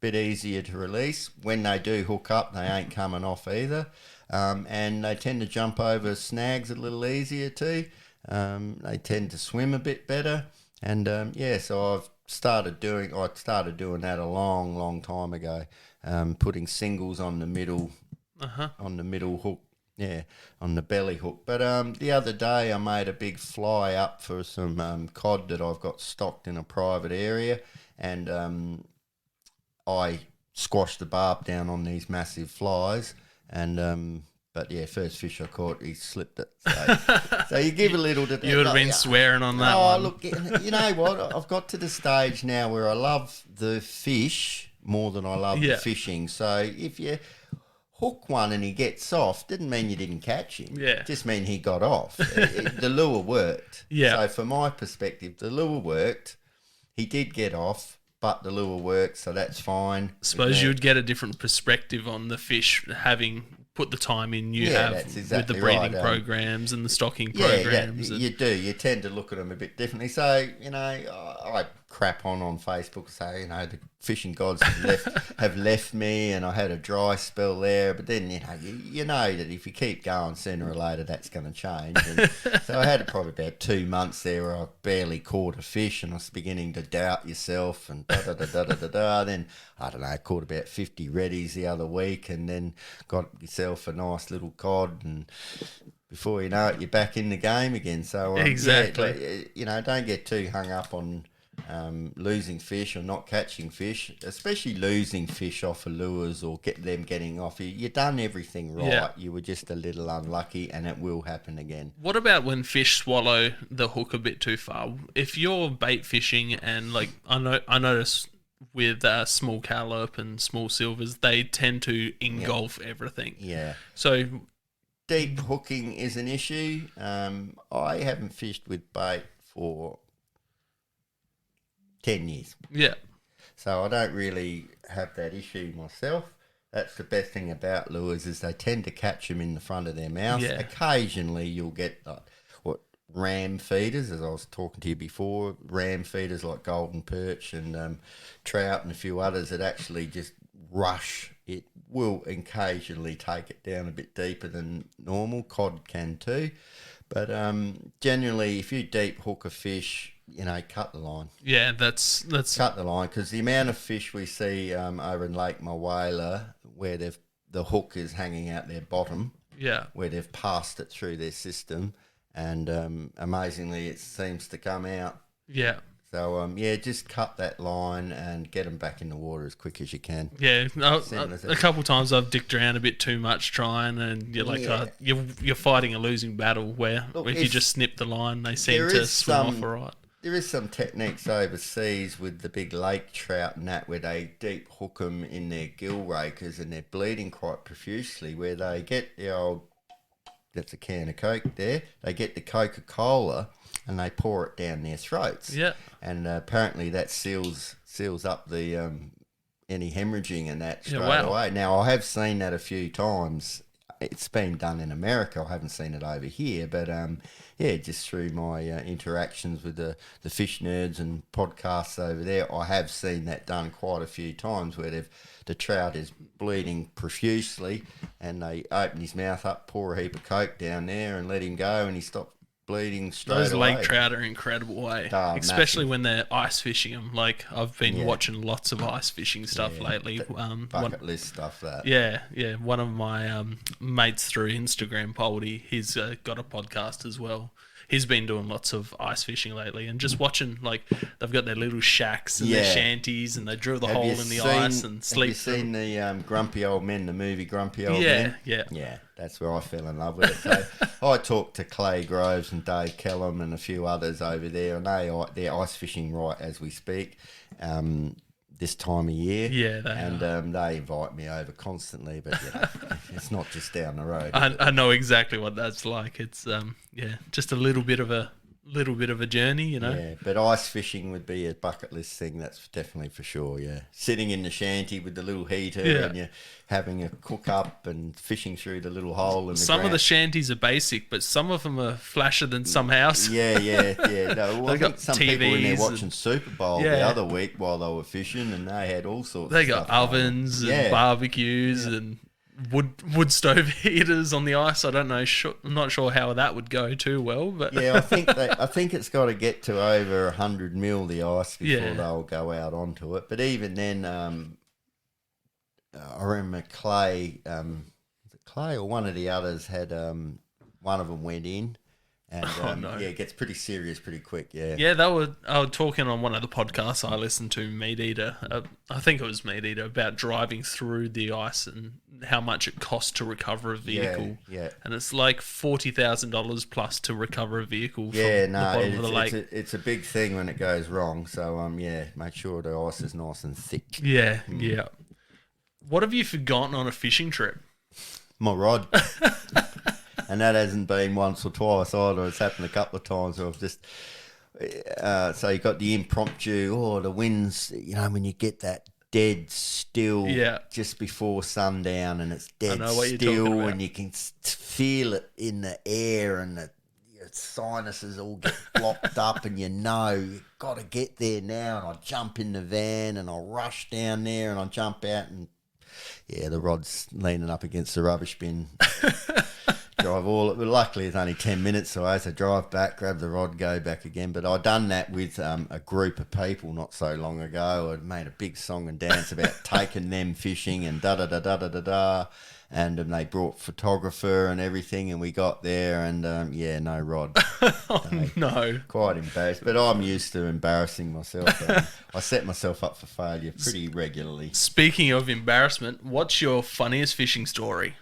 Speaker 2: Bit easier to release. When they do hook up, they ain't coming off either. And they tend to jump over snags a little easier too. They tend to swim a bit better. And so I started doing that a long, long time ago. Putting singles on the middle hook. Yeah, on the belly hook. But the other day I made a big fly up for some cod that I've got stocked in a private area, and I squashed the barb down on these massive flies, and first fish I caught, he slipped it. So you give a little to...
Speaker 1: You would have been swearing on that one.
Speaker 2: Look, you know what? I've got to the stage now where I love the fish more than I love the fishing. So if you hook one and he gets off, didn't mean you didn't catch him.
Speaker 1: Yeah.
Speaker 2: Just mean he got off. The lure worked.
Speaker 1: Yeah.
Speaker 2: So from my perspective, the lure worked. He did get off, but the lure worked, so that's fine.
Speaker 1: Suppose you would get a different perspective on the fish having put the time in
Speaker 2: that's exactly
Speaker 1: with the breeding
Speaker 2: right.
Speaker 1: programs and the stocking programs.
Speaker 2: You do. You tend to look at them a bit differently. So, I crap on Facebook and say, the fishing gods have left me, and I had a dry spell there. But then, you know that if you keep going, sooner or later that's going to change. And so I had probably about 2 months there where I barely caught a fish, and I was beginning to doubt yourself and da-da-da-da-da-da. Then, I don't know, I caught about 50 reddies the other week, and then got yourself a nice little cod, and before you know it, you're back in the game again. So
Speaker 1: exactly,
Speaker 2: don't get too hung up on losing fish or not catching fish, especially losing fish off of lures or them getting off. You done everything right.
Speaker 1: Yeah.
Speaker 2: You were just a little unlucky, and it will happen again.
Speaker 1: What about when fish swallow the hook a bit too far? If you're bait fishing and I notice with small callop and small silvers, they tend to engulf everything.
Speaker 2: Yeah.
Speaker 1: So
Speaker 2: deep hooking is an issue. I haven't fished with bait for 10 years.
Speaker 1: Yeah.
Speaker 2: So I don't really have that issue myself. That's the best thing about lures is they tend to catch them in the front of their mouth.
Speaker 1: Yeah.
Speaker 2: Occasionally you'll get ram feeders, as I was talking to you before, ram feeders like golden perch and trout and a few others that actually just rush. It will occasionally take it down a bit deeper than normal. Cod can too. But generally, if you deep hook a fish, cut the line.
Speaker 1: Yeah, that's
Speaker 2: cut the line, because the amount of fish we see over in Lake Mawela where the hook is hanging out their bottom, where they've passed it through their system, and amazingly it seems to come out.
Speaker 1: Yeah.
Speaker 2: So just cut that line and get them back in the water as quick as you can.
Speaker 1: Yeah, a couple of times I've dicked around a bit too much trying, and you're like, you're fighting a losing battle. Where if you just snip the line, they seem to swim off all right.
Speaker 2: There is some techniques overseas with the big lake trout and that, where they deep hook them in their gill rakers and they're bleeding quite profusely, where they get the old, that's a can of Coke there, they get the Coca-Cola and they pour it down their throats.
Speaker 1: Yeah.
Speaker 2: And apparently that seals up the any hemorrhaging and that straight away. Now, I have seen that a few times. It's been done in America. I haven't seen it over here, but just through my interactions with the fish nerds and podcasts over there, I have seen that done quite a few times, where the trout is bleeding profusely, and they open his mouth up, pour a heap of Coke down there, and let him go, and he stops bleeding straight away.
Speaker 1: Those lake trout are incredible, especially when they're ice fishing them. Like, I've been watching lots of ice fishing stuff lately.
Speaker 2: Bucket list stuff, that.
Speaker 1: Yeah. One of my mates through Instagram, Poldy, he's got a podcast as well. He's been doing lots of ice fishing lately, and just watching, like, they've got their little shacks and their shanties, and they drill the hole in the ice and sleep.
Speaker 2: Have you seen the Grumpy Old Men, the movie Grumpy Old Men?
Speaker 1: Yeah.
Speaker 2: That's where I fell in love with it. So I talked to Clay Groves and Dave Kellum and a few others over there, and they're ice fishing right as we speak. This time of year.
Speaker 1: Yeah,
Speaker 2: they invite me over constantly, but it's not just down the road.
Speaker 1: I know exactly what that's like. It's just a little bit of a journey,
Speaker 2: Yeah, but ice fishing would be a bucket list thing, that's definitely for sure, yeah. Sitting in the shanty with the little heater and you're having a cook up and fishing through the little hole in the
Speaker 1: Some of the shanties are basic, but some of them are flasher than some house.
Speaker 2: Yeah. No, I think some people in there watching Super Bowl the other week while they were fishing, and they had all sorts of stuff.
Speaker 1: They got ovens and barbecues and wood stove heaters on the ice. I don't know. I'm not sure how that would go too well, but
Speaker 2: I think it's got to get to over 100 mil the ice before they'll go out onto it. But even then, I remember Clay or one of the others had one of them went in, And
Speaker 1: no.
Speaker 2: yeah, it gets pretty serious pretty quick. Yeah.
Speaker 1: Yeah, I were talking on one of the podcasts I listened to, Meat Eater. I think it was Meat Eater, about driving through the ice and how much it costs to recover a vehicle.
Speaker 2: Yeah.
Speaker 1: And it's like $40,000 plus to recover a vehicle
Speaker 2: Yeah,
Speaker 1: from the bottom of the lake.
Speaker 2: it's a big thing when it goes wrong. So yeah, make sure the ice is nice and thick.
Speaker 1: Yeah. What have you forgotten on a fishing trip?
Speaker 2: My rod. And that hasn't been once or twice either. It's happened a couple of times where I've just... so you got the impromptu, the winds, when you get that dead still just before sundown and it's dead still and you can feel it in the air and your sinuses all get blocked up and you've got to get there now, and I jump in the van and I rush down there and I jump out and, the rod's leaning up against the rubbish bin. Luckily it's only 10 minutes, so I had to drive back, grab the rod, go back again. But I'd done that with a group of people not so long ago. I'd made a big song and dance about taking them fishing and da-da-da-da-da-da-da. And they brought photographer and everything, and we got there and, no rod.
Speaker 1: No.
Speaker 2: Quite embarrassed, but I'm used to embarrassing myself. I set myself up for failure pretty regularly.
Speaker 1: Speaking of embarrassment, what's your funniest fishing story?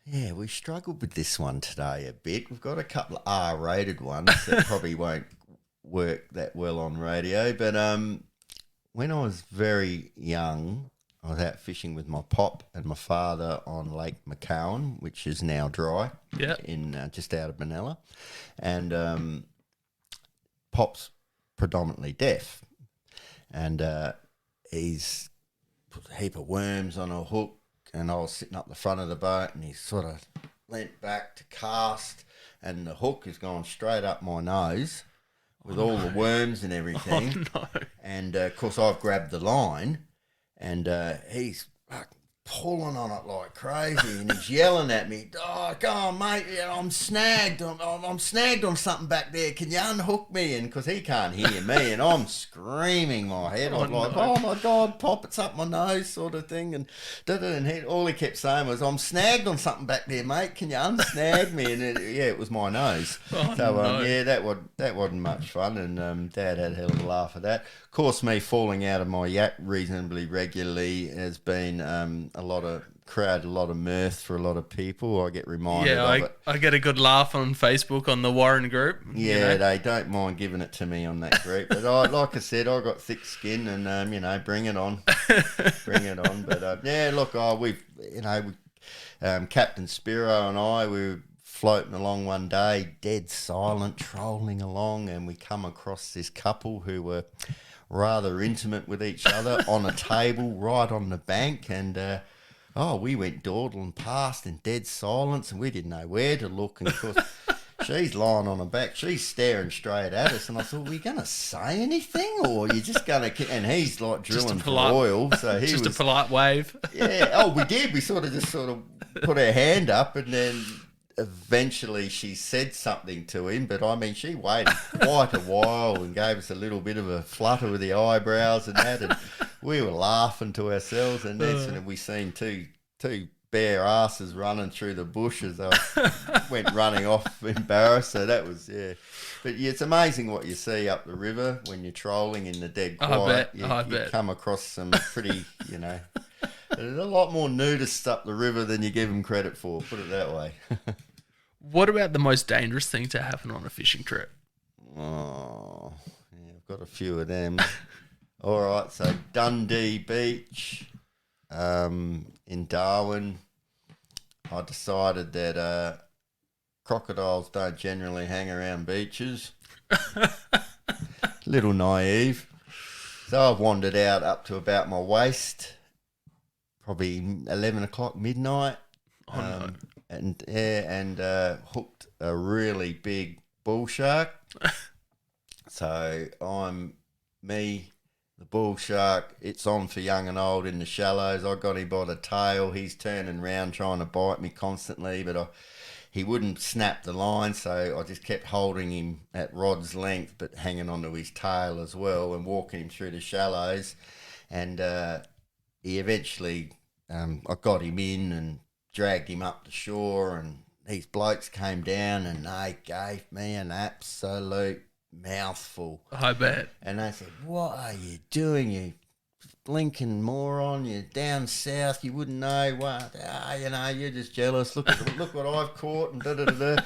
Speaker 2: Yeah, we struggled with this one today a bit. We've got a couple of R-rated ones that probably won't work that well on radio. But when I was very young, I was out fishing with my pop and my father on Lake McCowan, which is now dry, in just out of Manila. And Pop's predominantly deaf. And he's put a heap of worms on a hook. And I was sitting up the front of the boat and he sort of leant back to cast and the hook has gone straight up my nose with all the worms and everything.
Speaker 1: Oh, no.
Speaker 2: And, of course, I've grabbed the line and he's pulling on it like crazy and he's yelling at me, "Oh, go on, mate, I'm snagged. I'm snagged on something back there. Can you unhook me?" And because he can't hear me and I'm screaming my head off "Oh, my God, Pop, it's up my nose," sort of thing. And all he kept saying was, "I'm snagged on something back there, mate. Can you unsnag me?" And it was my nose. That wasn't much fun. And Dad had a hell of a laugh at that. Of course, me falling out of my yacht reasonably regularly has been a lot of mirth for a lot of people. I get reminded of it.
Speaker 1: I get a good laugh on Facebook on the Warren group.
Speaker 2: Yeah, they don't mind giving it to me on that group. But like I said, I got thick skin and, bring it on. Bring it on. But Captain Spiro and I, we were floating along one day, dead silent, trolling along, and we come across this couple who were rather intimate with each other on a table right on the bank, and we went dawdling past in dead silence and we didn't know where to look, and of course she's lying on her back, she's staring straight at us, and I thought, "Are we going to say anything or are you just going to..." And he's like drilling for oil, so he
Speaker 1: was a polite wave.
Speaker 2: We did, we sort of put our hand up, and then eventually she said something to him, but she waited quite a while and gave us a little bit of a flutter with the eyebrows and that, and we were laughing to ourselves, and then we seen two bare asses running through the bushes. I went running off embarrassed, so that was, But it's amazing what you see up the river when you're trolling in the dead quiet.
Speaker 1: I bet.
Speaker 2: You come across some pretty, there's a lot more nudists up the river than you give them credit for, put it that way.
Speaker 1: What about the most dangerous thing to happen on a fishing trip?
Speaker 2: Oh, yeah, I've got a few of them. All right, so Dundee Beach in Darwin, I decided that crocodiles don't generally hang around beaches. Little naive. So I wandered out up to about my waist, probably 11 o'clock, midnight.
Speaker 1: No.
Speaker 2: And hooked a really big bull shark. So the bull shark, it's on for young and old in the shallows. I got him by the tail. He's turning round trying to bite me constantly, but he wouldn't snap the line, so I just kept holding him at rod's length but hanging onto his tail as well and walking him through the shallows. And he eventually, I got him in and dragged him up to shore, and these blokes came down and they gave me an absolute mouthful.
Speaker 1: I bet.
Speaker 2: And they said, "What are you doing, you blinking moron? You're down south. You wouldn't know what. You're just jealous. Look what I've caught." And da da da.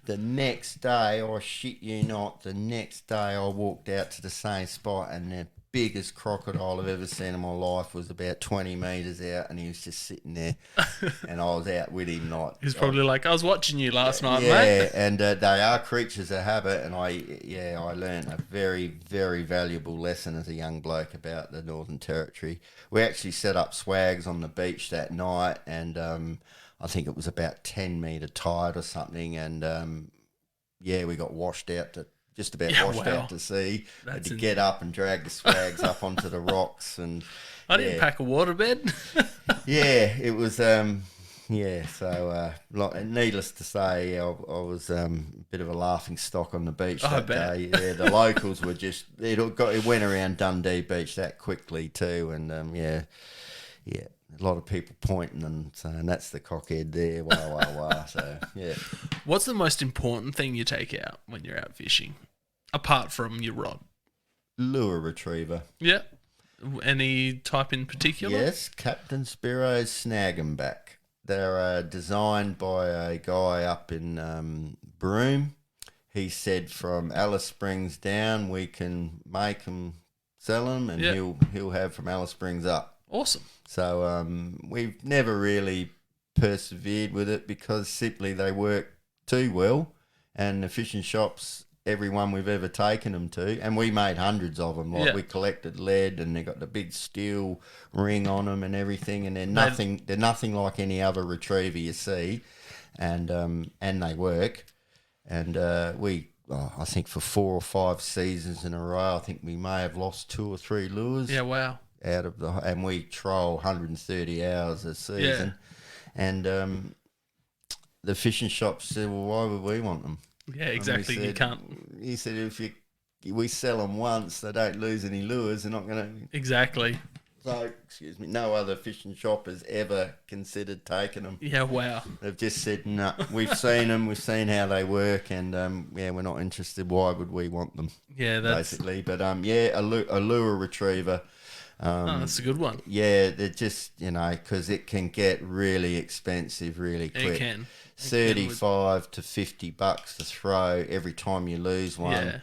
Speaker 2: The next day, I shit you not. The next day, I walked out to the same spot, and the biggest crocodile I've ever seen in my life was about 20 metres out, and he was just sitting there, and I was out with him.
Speaker 1: He's probably like, "I was watching you last night, mate."
Speaker 2: Yeah, and they are creatures of habit, and I learned a very, very valuable lesson as a young bloke about the Northern Territory. We actually set up swags on the beach that night, and I think it was about 10 metre tide or something, and we got washed out to just about out to sea. Had to get up and drag the swags up onto the rocks, and
Speaker 1: I didn't pack a waterbed.
Speaker 2: it was so needless to say, I was a bit of a laughing stock on the beach that day. Yeah, the locals were just it went around Dundee Beach that quickly too, and a lot of people pointing and saying, "That's the cockhead there." Wow. So yeah.
Speaker 1: What's the most important thing you take out when you're out fishing, apart from your rod?
Speaker 2: Lure retriever.
Speaker 1: Yeah. Any type in particular?
Speaker 2: Yes, Captain Spiro's Snag 'em Back. They're designed by a guy up in Broome. He said from Alice Springs down, we can make them, sell them, and he'll have from Alice Springs up.
Speaker 1: Awesome.
Speaker 2: So we've never really persevered with it because simply they work too well, and the fishing shops, everyone we've ever taken them to, and we made hundreds of them. We collected lead, and they got the big steel ring on them and everything, and they're nothing like any other retriever you see, and they work. And I think for 4 or 5 seasons in a row, I think we may have lost 2 or 3 lures.
Speaker 1: Yeah, wow.
Speaker 2: And we troll 130 hours a season, and the fishing shops said, "Well, why would we want them?"
Speaker 1: Yeah, exactly.
Speaker 2: Said,
Speaker 1: you can't.
Speaker 2: He said, "If we sell them once, they don't lose any lures. They're not going to."
Speaker 1: Exactly.
Speaker 2: So, excuse me, no other fishing shop has ever considered taking them.
Speaker 1: Yeah, wow.
Speaker 2: They've just said, "No, we've seen them. We've seen how they work, and we're not interested. Why would we want them?"
Speaker 1: Yeah, that's
Speaker 2: basically. But a lure retriever.
Speaker 1: That's a good one.
Speaker 2: Yeah, they're just, because it can get really expensive really quick.
Speaker 1: It can.
Speaker 2: $35 to $50 to throw every time you lose one.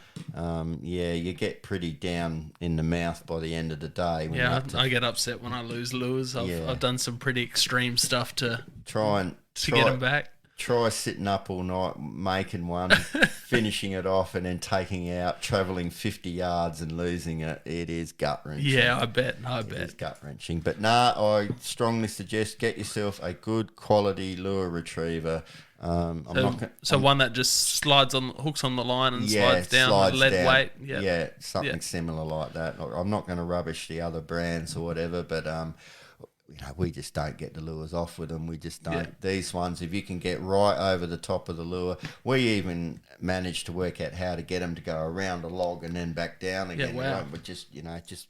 Speaker 2: You get pretty down in the mouth by the end of the day.
Speaker 1: I get upset when I lose lures. I've done some pretty extreme stuff to get them back.
Speaker 2: Try sitting up all night making one, finishing it off, and then taking out, travelling 50 yards and losing it. It is gut-wrenching.
Speaker 1: Yeah, I bet.
Speaker 2: It is gut-wrenching. But I strongly suggest get yourself a good quality lure retriever. One
Speaker 1: that just hooks on the line and slides down, lead weight.
Speaker 2: Yeah, something similar like that. I'm not going to rubbish the other brands or whatever, but we just don't get the lures off with them. We just don't. Yeah. These ones, if you can get right over the top of the lure, we even managed to work out how to get them to go around a log and then back down again.
Speaker 1: Yeah, wow.
Speaker 2: But just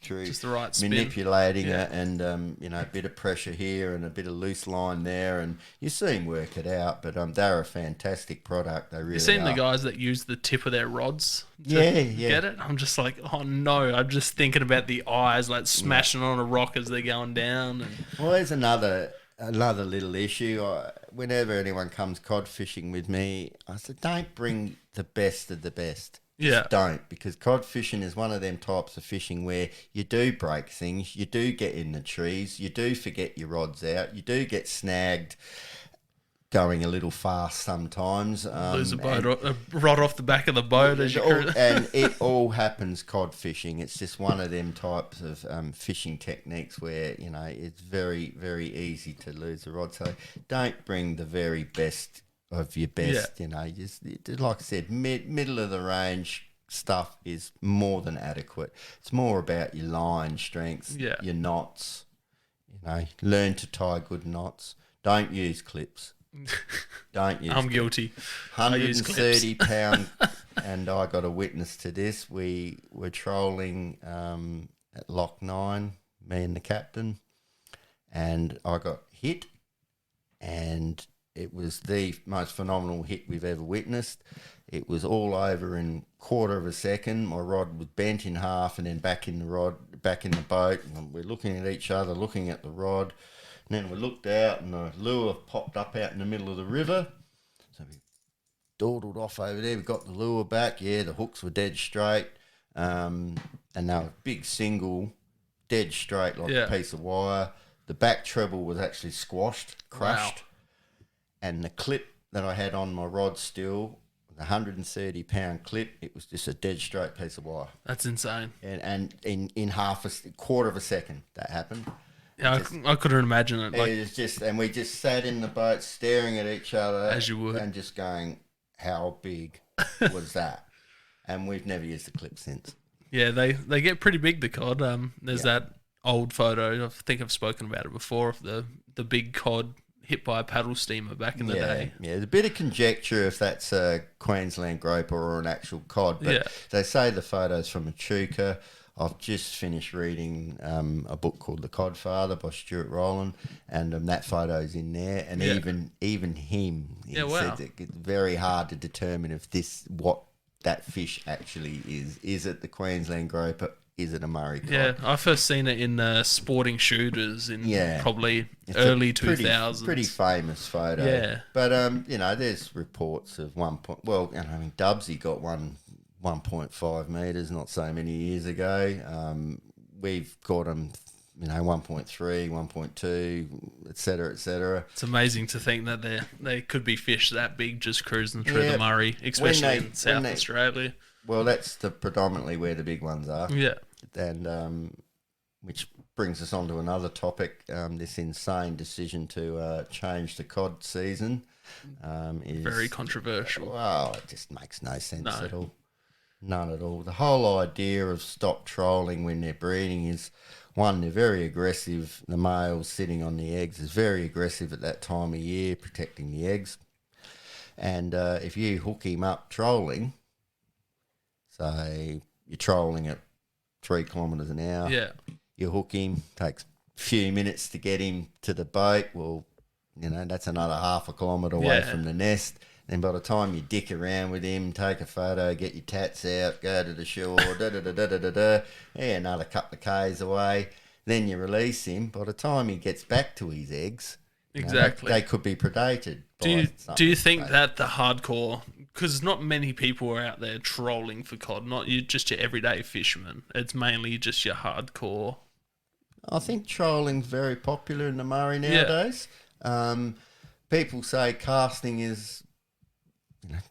Speaker 2: through
Speaker 1: the right spin.
Speaker 2: Manipulating it and a bit of pressure here and a bit of loose line there, and you see them work it out. But they're a fantastic product. They really.
Speaker 1: You've seen the guys that use the tip of their rods to get it? I'm just like, oh no! I'm just thinking about the eyes like smashing on a rock as they're going down.
Speaker 2: Well, there's another little issue. Whenever anyone comes cod fishing with me, I said, don't bring the best of the best. Just don't, because cod fishing is one of them types of fishing where you do break things, you do get in the trees, you do forget your rods out, you do get snagged going a little fast sometimes.
Speaker 1: Lose a rod off the back of the boat.
Speaker 2: And it all happens cod fishing. It's just one of them types of fishing techniques where, it's very, very easy to lose a rod. So don't bring the very best of your best, just like I said, middle of the range stuff is more than adequate. It's more about your line strengths, your knots, learn to tie good knots. Don't use clips. Don't use.
Speaker 1: I'm guilty.
Speaker 2: 130 pound, and I got a witness to this. We were trolling at Loch 9, me and the captain, and I got hit, and it was the most phenomenal hit we've ever witnessed. It was all over in quarter of a second. My rod was bent in half and then back in the boat. And we're looking at each other, looking at the rod. And then we looked out and the lure popped up out in the middle of the river. So we dawdled off over there. We got the lure back. Yeah, the hooks were dead straight. And they were big single, dead straight like a piece of wire. The back treble was actually squashed, crushed. Wow. And the clip that I had on my rod still, the 130-pound clip, it was just a dead straight piece of wire.
Speaker 1: That's insane.
Speaker 2: And in quarter of a second that happened.
Speaker 1: Yeah, I couldn't imagine it.
Speaker 2: It was just, and we just sat in the boat staring at each other.
Speaker 1: As you would.
Speaker 2: And just going, how big was that? And we've never used the clip since.
Speaker 1: Yeah, they get pretty big, the cod. There's that old photo, I think I've spoken about it before, of the big cod hit by a paddle steamer back in the day. Yeah,
Speaker 2: there's a bit of conjecture if that's a Queensland groper or an actual cod, but they say the photo's from a chooker. I've just finished reading a book called The Codfather by Stuart Rowland, and that photo's in there. And even him, he said that it's very hard to determine if what that fish actually is. Is it the Queensland groper? Is it a Murray cod?
Speaker 1: Yeah, I first seen it in Sporting Shooters in probably early 2000s.
Speaker 2: Pretty famous photo. Yeah. But, there's reports of Dubsy got 1.5 metres not so many years ago. We've got them, 1.3, 1.2, et cetera, et cetera.
Speaker 1: It's amazing to think that they could be fish that big just cruising through the Murray, especially in South Australia.
Speaker 2: Well, that's predominantly where the big ones are.
Speaker 1: Yeah.
Speaker 2: And which brings us on to another topic. This insane decision to change the cod season is
Speaker 1: very controversial.
Speaker 2: Well, it just makes no sense at all. None at all. The whole idea of stop trolling when they're breeding is, one, they're very aggressive. The male sitting on the eggs is very aggressive at that time of year, protecting the eggs. And if you hook him up trolling, say you're trolling at 3 kilometres an hour, you hook him, takes a few minutes to get him to the boat. Well, that's another half a kilometre away from the nest. Then by the time you dick around with him, take a photo, get your tats out, go to the shore, another couple of k's away. Then you release him. By the time he gets back to his eggs, they could be predated.
Speaker 1: Do you think that the hardcore, because not many people are out there trolling for cod, not just your everyday fishermen. It's mainly just your hardcore.
Speaker 2: I think trolling's very popular in the Murray nowadays. People say casting is.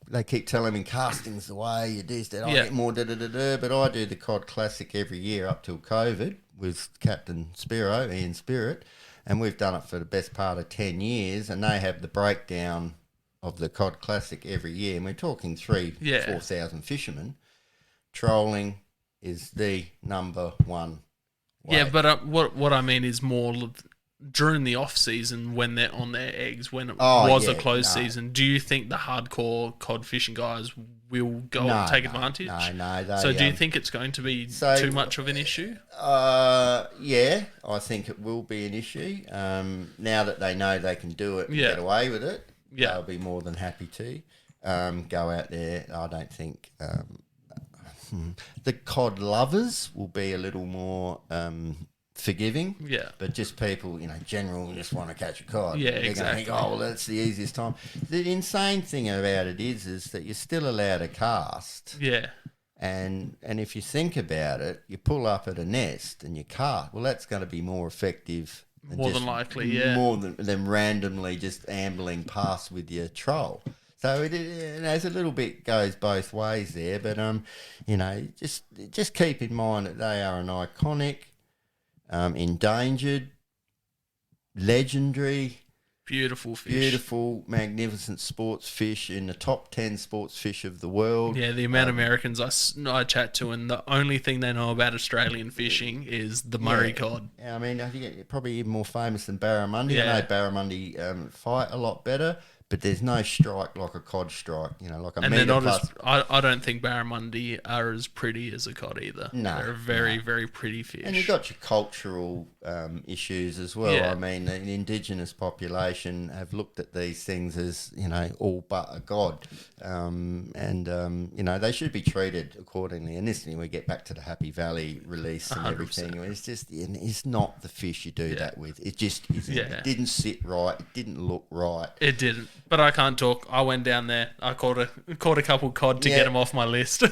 Speaker 2: They keep telling me casting's the way, you do that, I get more but I do the Cod Classic every year up till COVID with Captain Ian Spirit, and we've done it for the best part of 10 years, and they have the breakdown of the Cod Classic every year, and we're talking 4,000 fishermen. Trolling is the number one way.
Speaker 1: Yeah, but what I mean is more during the off season when they're on their eggs, when it was a closed season. Do you think the hardcore cod fishing guys will go and take advantage?
Speaker 2: No.
Speaker 1: So do you think it's going to be too much of an issue?
Speaker 2: Yeah, I think it will be an issue. Now that they know they can do it and get away with it, they'll be more than happy to go out there. I don't think the cod lovers will be a little more forgiving, but just people, general just want to catch a cod.
Speaker 1: Yeah,
Speaker 2: they're
Speaker 1: exactly.
Speaker 2: going to think, well, that's the easiest time. The insane thing about it is that you're still allowed to cast.
Speaker 1: Yeah.
Speaker 2: And if you think about it, you pull up at a nest and you cast. Well, that's going to be more effective.
Speaker 1: More than likely,
Speaker 2: More than randomly just ambling past with your troll. So there's a little bit goes both ways there, but just keep in mind that they are an iconic, endangered, legendary, beautiful, magnificent sports fish in the top 10 sports fish of the world.
Speaker 1: Yeah, the amount of Americans I chat to, and the only thing they know about Australian fishing is the Murray cod.
Speaker 2: I mean, I think it's probably even more famous than barramundi. I know barramundi fight a lot better, but there's no strike like a cod strike, like a
Speaker 1: And they're
Speaker 2: metre
Speaker 1: not
Speaker 2: plus.
Speaker 1: as. I don't think barramundi are as pretty as a cod either.
Speaker 2: No,
Speaker 1: they're a very very pretty fish.
Speaker 2: And you've got your cultural issues as well.
Speaker 1: Yeah.
Speaker 2: I mean, the indigenous population have looked at these things as, all but a god. They should be treated accordingly. And this thing, we get back to the Happy Valley release and
Speaker 1: 100%.
Speaker 2: everything. It's just, it's not the fish you do that with. It just isn't.
Speaker 1: Yeah.
Speaker 2: It didn't sit right. It didn't look right.
Speaker 1: It didn't, but I can't talk. I went down there. I caught a couple cod to get them off my list.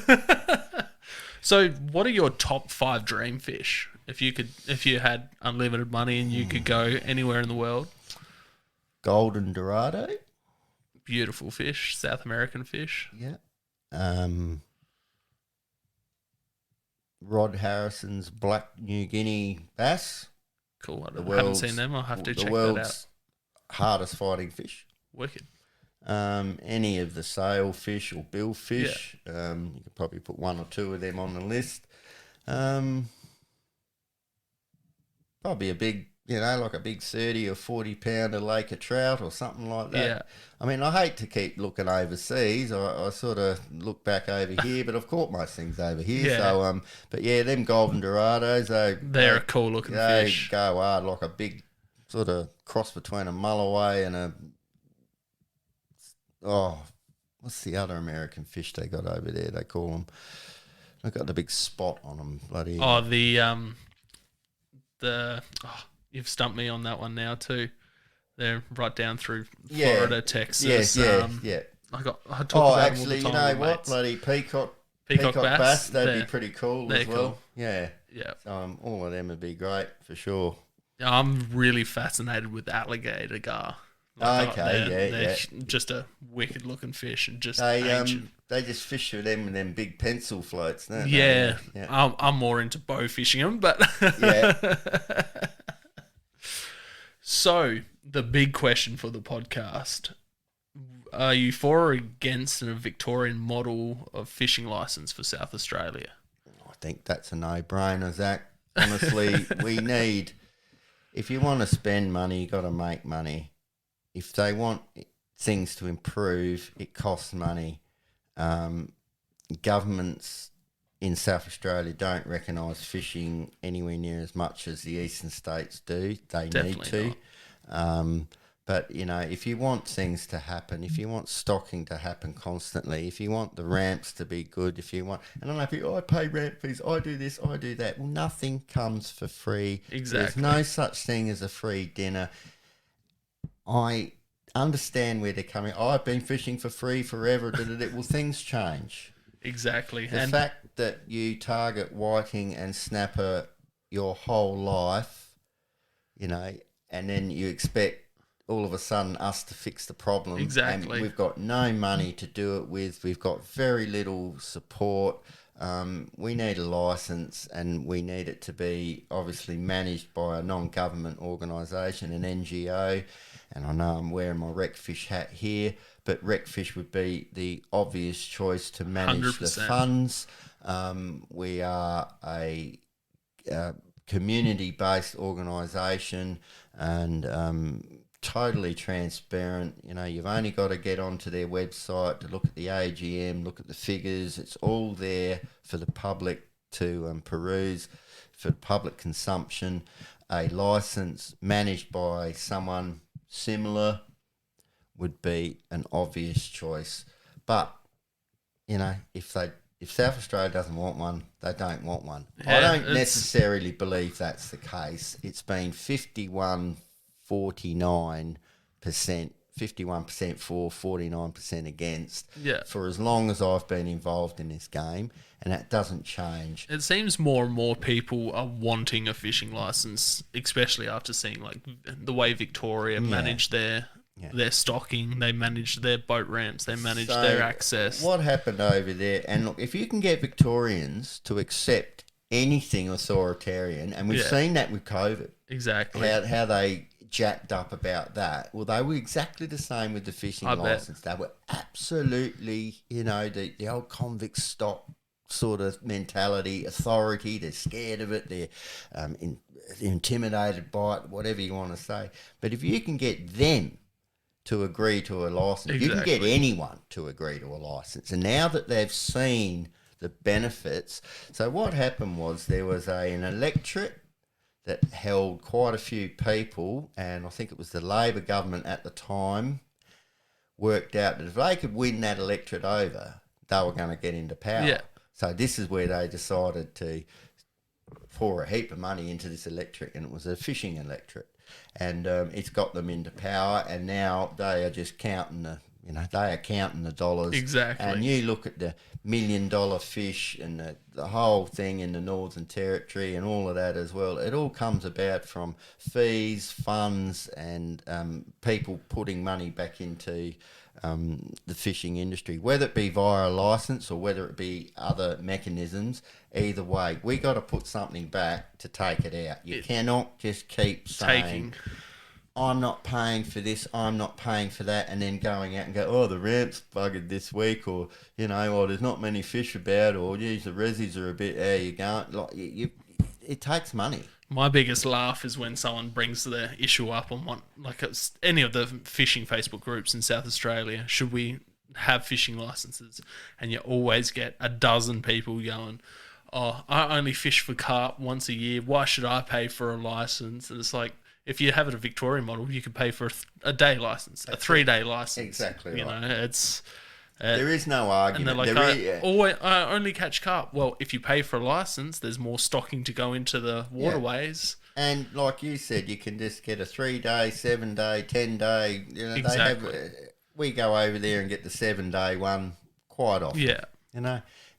Speaker 1: So, what are your top 5 dream fish? If you had unlimited money and you could go anywhere in the world.
Speaker 2: Golden Dorado.
Speaker 1: Beautiful fish, South American fish.
Speaker 2: Yeah. Rod Harrison's Black New Guinea bass.
Speaker 1: Cool. I haven't seen them. I'll have to check that out.
Speaker 2: The world's hardest fighting fish.
Speaker 1: Wicked.
Speaker 2: Any of the sailfish or billfish. You could probably put 1 or 2 of them on the list. Probably a big, like a big 30 or 40 pounder lake of trout or something like that.
Speaker 1: Yeah.
Speaker 2: I mean, I hate to keep looking overseas. I sort of look back over here, but I've caught most things over here.
Speaker 1: Yeah.
Speaker 2: So, but yeah, them golden dorados,
Speaker 1: They're a cool looking fish.
Speaker 2: They go hard, like a big sort of cross between a mulloway and what's the other American fish they got over there? They call them. They got the big spot on them, bloody.
Speaker 1: Oh, you've stumped me on that one now too. They're right down through Florida, Texas.
Speaker 2: Yeah.
Speaker 1: I talk about
Speaker 2: actually,
Speaker 1: them all the time
Speaker 2: you know what?
Speaker 1: mates.
Speaker 2: Bloody peacock
Speaker 1: bass.
Speaker 2: That'd be pretty cool as well.
Speaker 1: Cool.
Speaker 2: Yeah.
Speaker 1: Yeah.
Speaker 2: So all of them would be great for sure.
Speaker 1: I'm really fascinated with alligator gar. They're just a wicked looking fish and just ancient.
Speaker 2: They just fish with them and them big pencil floats, don't they?
Speaker 1: Yeah.
Speaker 2: Yeah.
Speaker 1: I'm more into bow fishing them, but
Speaker 2: yeah.
Speaker 1: So the big question for the podcast: are you for or against a Victorian model of fishing license for South Australia?
Speaker 2: I think that's a no-brainer, Zach. Honestly, if you want to spend money, you got to make money. If they want things to improve, it costs money. Governments in South Australia don't recognise fishing anywhere near as much as the eastern states do. They
Speaker 1: Definitely
Speaker 2: need to. But, if you want things to happen, if you want stocking to happen constantly, if you want the ramps to be good, and I know people, I pay ramp fees, I do this, I do that. Well, nothing comes for free.
Speaker 1: Exactly.
Speaker 2: There's no such thing as a free dinner. I understand where they're coming. I've been fishing for free forever. Well, things change.
Speaker 1: Exactly.
Speaker 2: The fact that you target whiting and snapper your whole life, and then you expect all of a sudden us to fix the problem.
Speaker 1: Exactly.
Speaker 2: And we've got no money to do it with. We've got very little support. We need a licence, and we need it to be obviously managed by a non-government organisation, an NGO. And I know I'm wearing my Recfish hat here, but Recfish would be the obvious choice to manage
Speaker 1: 100%.
Speaker 2: the funds. We are a community-based organisation and totally transparent. You've only got to get onto their website to look at the AGM, look at the figures. It's all there for the public to peruse, for public consumption. A licence managed by someone similar would be an obvious choice. But, if South Australia doesn't want one, they don't want one.
Speaker 1: Yeah,
Speaker 2: I don't necessarily believe that's the case. It's been 51-49%, 51% for, 49% against for as long as I've been involved in this game, and that doesn't change.
Speaker 1: It seems more and more people are wanting a fishing license, especially after seeing the way Victoria manage their stocking, they manage their boat ramps, they manage their access.
Speaker 2: What happened over there? And look, if you can get Victorians to accept anything authoritarian, and we've seen that with COVID,
Speaker 1: exactly
Speaker 2: how they jacked up about that. Well, they were exactly the same with the fishing license. They were absolutely, the old convict stock sort of mentality, authority. They're scared of it. They're intimidated by it, whatever you want to say. But if you can get them to agree to a license. You can get anyone to agree to a license. And now that they've seen the benefits, so what happened was there was an electorate that held quite a few people, and I think it was the Labor government at the time worked out that if they could win that electorate over, they were going to get into power.
Speaker 1: Yeah.
Speaker 2: So this is where they decided to pour a heap of money into this electorate, and it was a fishing electorate. And it's got them into power, and now they are just counting the dollars.
Speaker 1: Exactly.
Speaker 2: And you look at the $1 million fish and the whole thing in the Northern Territory and all of that as well. It all comes about from fees, funds, and people putting money back into the fishing industry, whether it be via a licence or whether it be other mechanisms. Either way, we got to put something back to take it out. You cannot just keep saying, I'm not paying for this, I'm not paying for that, and then going out and go, oh, the ramp's buggered this week, or, there's not many fish about, or, geez, the resis are a bit, how you going? Like, it takes money.
Speaker 1: My biggest laugh is when someone brings the issue up on any of the fishing Facebook groups in South Australia. Should we have fishing licenses? And you always get a dozen people going, oh, I only fish for carp once a year. Why should I pay for a license? And it's like, if you have it a Victorian model, you could pay for a day license, a 3-day license.
Speaker 2: Exactly right.
Speaker 1: It's...
Speaker 2: there is no argument.
Speaker 1: And they're like, I only catch carp. Well, if you pay for a license, there's more stocking to go into the waterways.
Speaker 2: And like you said, you can just get a 3-day, 7-day, 10-day.
Speaker 1: Exactly.
Speaker 2: We go over there and get the 7-day one quite often.
Speaker 1: Yeah.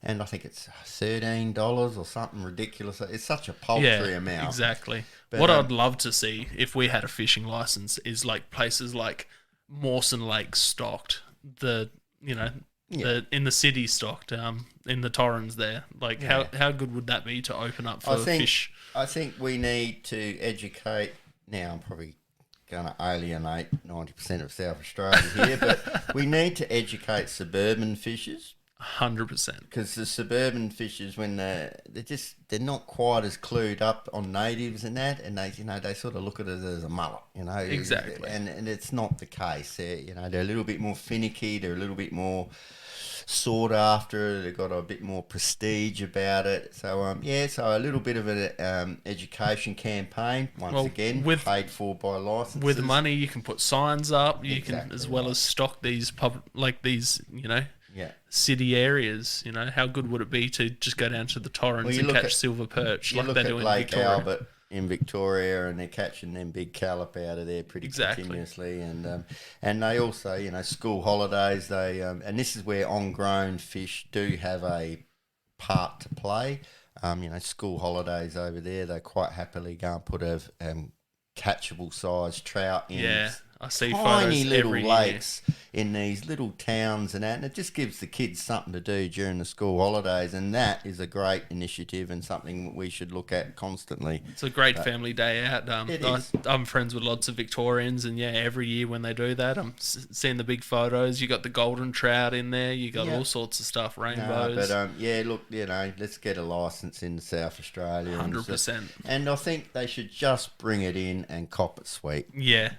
Speaker 2: And I think it's $13 or something ridiculous. It's such a paltry amount.
Speaker 1: Exactly.
Speaker 2: But,
Speaker 1: what I'd love to see if we had a fishing license is like places like Mawson Lake stocked, in the city stocked, in the Torrens there. Like how good would that be to open up for fish?
Speaker 2: I think we need to educate. Now I'm probably going to alienate 90% of South Australia here, but we need to educate suburban fishers.
Speaker 1: 100%.
Speaker 2: Because the suburban fishers, when they're not quite as clued up on natives and that, and they sort of look at it as a mullet,
Speaker 1: Exactly.
Speaker 2: And it's not the case. They're a little bit more finicky. They're a little bit more sought after. They've got a bit more prestige about it. So so a little bit of an education campaign paid for by licenses.
Speaker 1: With money, you can put signs up. You can as well as stock these city areas. How good would it be to just go down to the Torrens and catch silver perch like they do in
Speaker 2: Lake
Speaker 1: Victoria?
Speaker 2: Albert in Victoria, and they're catching them big callop out of there pretty continuously. And they also, school holidays. They and this is where on-grown fish do have a part to play. School holidays over there, they quite happily go and put a catchable size trout in.
Speaker 1: Yeah. I see
Speaker 2: tiny
Speaker 1: photos
Speaker 2: little
Speaker 1: every
Speaker 2: lakes in these little towns and that, and it just gives the kids something to do during the school holidays, and that is a great initiative and something that we should look at constantly.
Speaker 1: It's a great family day out. I'm friends with lots of Victorians, and every year when they do that, I'm seeing the big photos. You got the golden trout in there. You got all sorts of stuff, rainbows.
Speaker 2: Let's get a license in South Australia.
Speaker 1: 100%.
Speaker 2: And I think they should just bring it in and cop it sweet.
Speaker 1: Yeah.